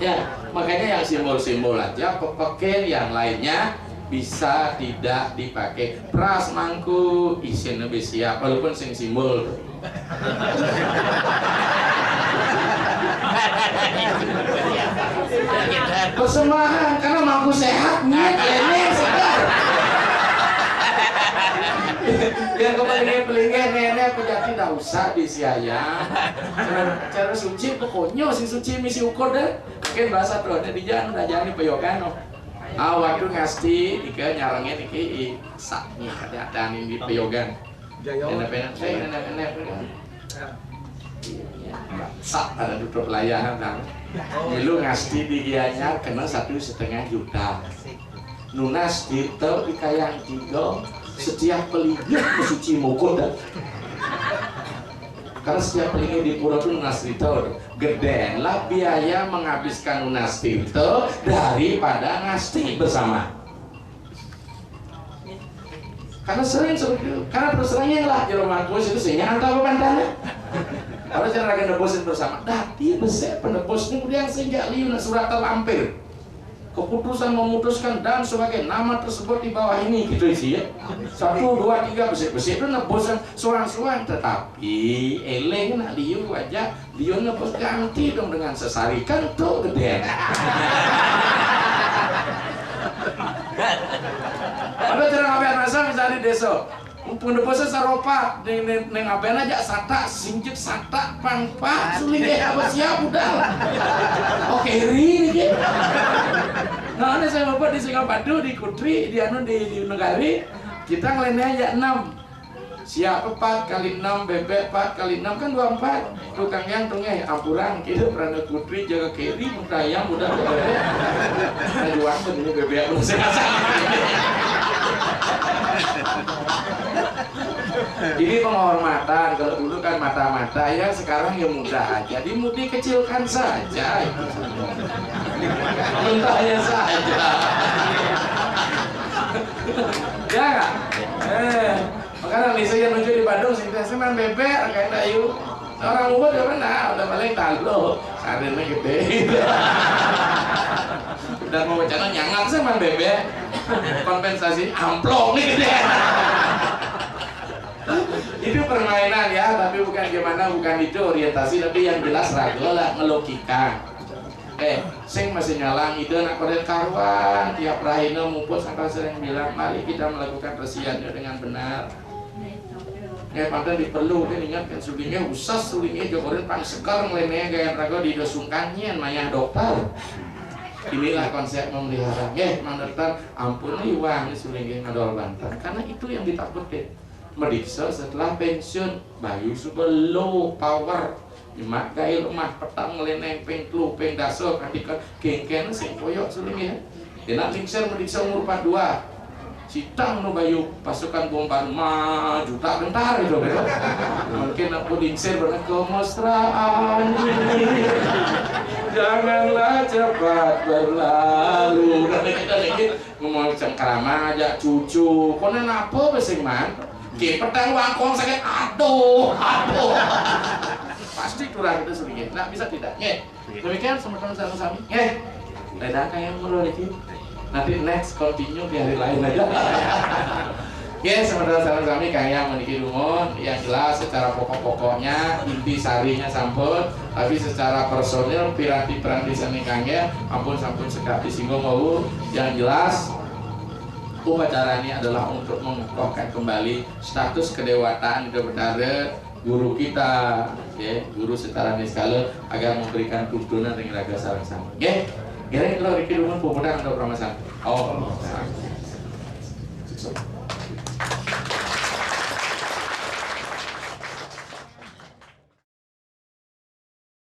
ya makanya yang simbol-simbol aja pepeken yang lainnya bisa tidak dipakai pras mangku isin lebih siap walaupun sing simbol persembahan karena mangku sehat nyet ini segar yang kemarin pelingin nenek pejati tidak usah disiayang cara suci pokoknya si suci misi ukur deh mungkin bahasa tuh ada di jalan udah jalan di peyokan waktu ngasti ika nyarangnya niki saknya kadang di peyogan nenek sak ada duduk layanan kan dulu ngasti di gianyar kena 1,5 juta nunas dirto ikayang tiga setiap pelingin suci mukul dah karena setiap pelingin di pura itu nunas dirto gede lah biaya menghabiskan nunas dirto daripada ngasti bersama karena sering seperti itu karena terus terangnya lah jero makus itu sehingga antara pantana kalau saya akan nebusin bersama dati besar penebus ini kemudian sehingga liu surat al-ampir keputusan memutuskan dan sebagai nama tersebut di bawah ini gitu sih ya. 1, 2, 3 besi itu nebusan suang-suang, tetapi eleng nak liu aja liu nebus ganti dong dengan sesari kentuk gede. Ada cara ngapain masa misalnya di desa Pendepose saropa neng aben aja sata sinjek sata pangpa suling apa siap udah. Oke ri nih. Nah ini saya bapak di Singapadu di Kutri di anu di Negari kita ngeleneh aja 6. Siap 4 kali 6 bebek 4 kali 6 kan 24. Tukang yang tungeh ampurang kita pernah Kutri jaga kiri mutayang udah bebek. Juang begini bebek udah sengaja. Ini penghormatan, kalau dulu kan mata-mata ya sekarang ya mudah aja, dikecilkan saja itu mentahnya saja ya nggak? Makanya nih saya nunjuk di Bandung sih main bebek kayak dayu orang ubah udah mana udah paling talu sarinnya gede udah mau wacana nyangat sih main bebek kompensasi amplop nih gede. Itu permainan ya, tapi bukan itu orientasi, tapi yang jelas ragu lah ngelogika. Sing masih nyalang ide nak koden karuan tiap rahina mumput sampai sering bilang mari kita melakukan resiannya dengan benar. Pantai diperlu kan ingat kan sulingnya usas sulingnya jokorin pang sekar ngeleneh gaya ragu di dosungkannya mayah dokter. Inilah konsep memelihara. Mang dokter ampun nih wah ini sulingnya ngadol bantan karena itu yang ditakutin. Meriksa setelah pensiun bayu super low power nyemak gaya lemah petang ngeleneng peng telu peng daso kandikan kengken sing koyok sulingnya enak lingser meriksa umur 42 citang no bayu pasukan bombar juta bentar itu mungkin aku lingser bener kemesraan janganlah cepat berlalu dan kita lagi ngomong cengkrama aja cucu konen apa besing man petang wangkong sakit aduh pasti kurang itu sedikit nggak bisa tidak demikian sama-sama ledak kayak mulu lagi nanti next continue di hari lain aja sama-sama kami kayak meniki dumun yang jelas secara pokok-pokoknya inti sarinya sampun tapi secara personil piranti-piranti senikangnya ampun sampun sekap disinggung mau yang jelas upacara ini adalah untuk mengokohkan kembali status kedewatan kepada guru kita, ya, guru setara niskala agar memberikan tuntunan dengan raga sarang sama. Ya, kira-kira kalau dikira pemuda atau permasalahan. Oh,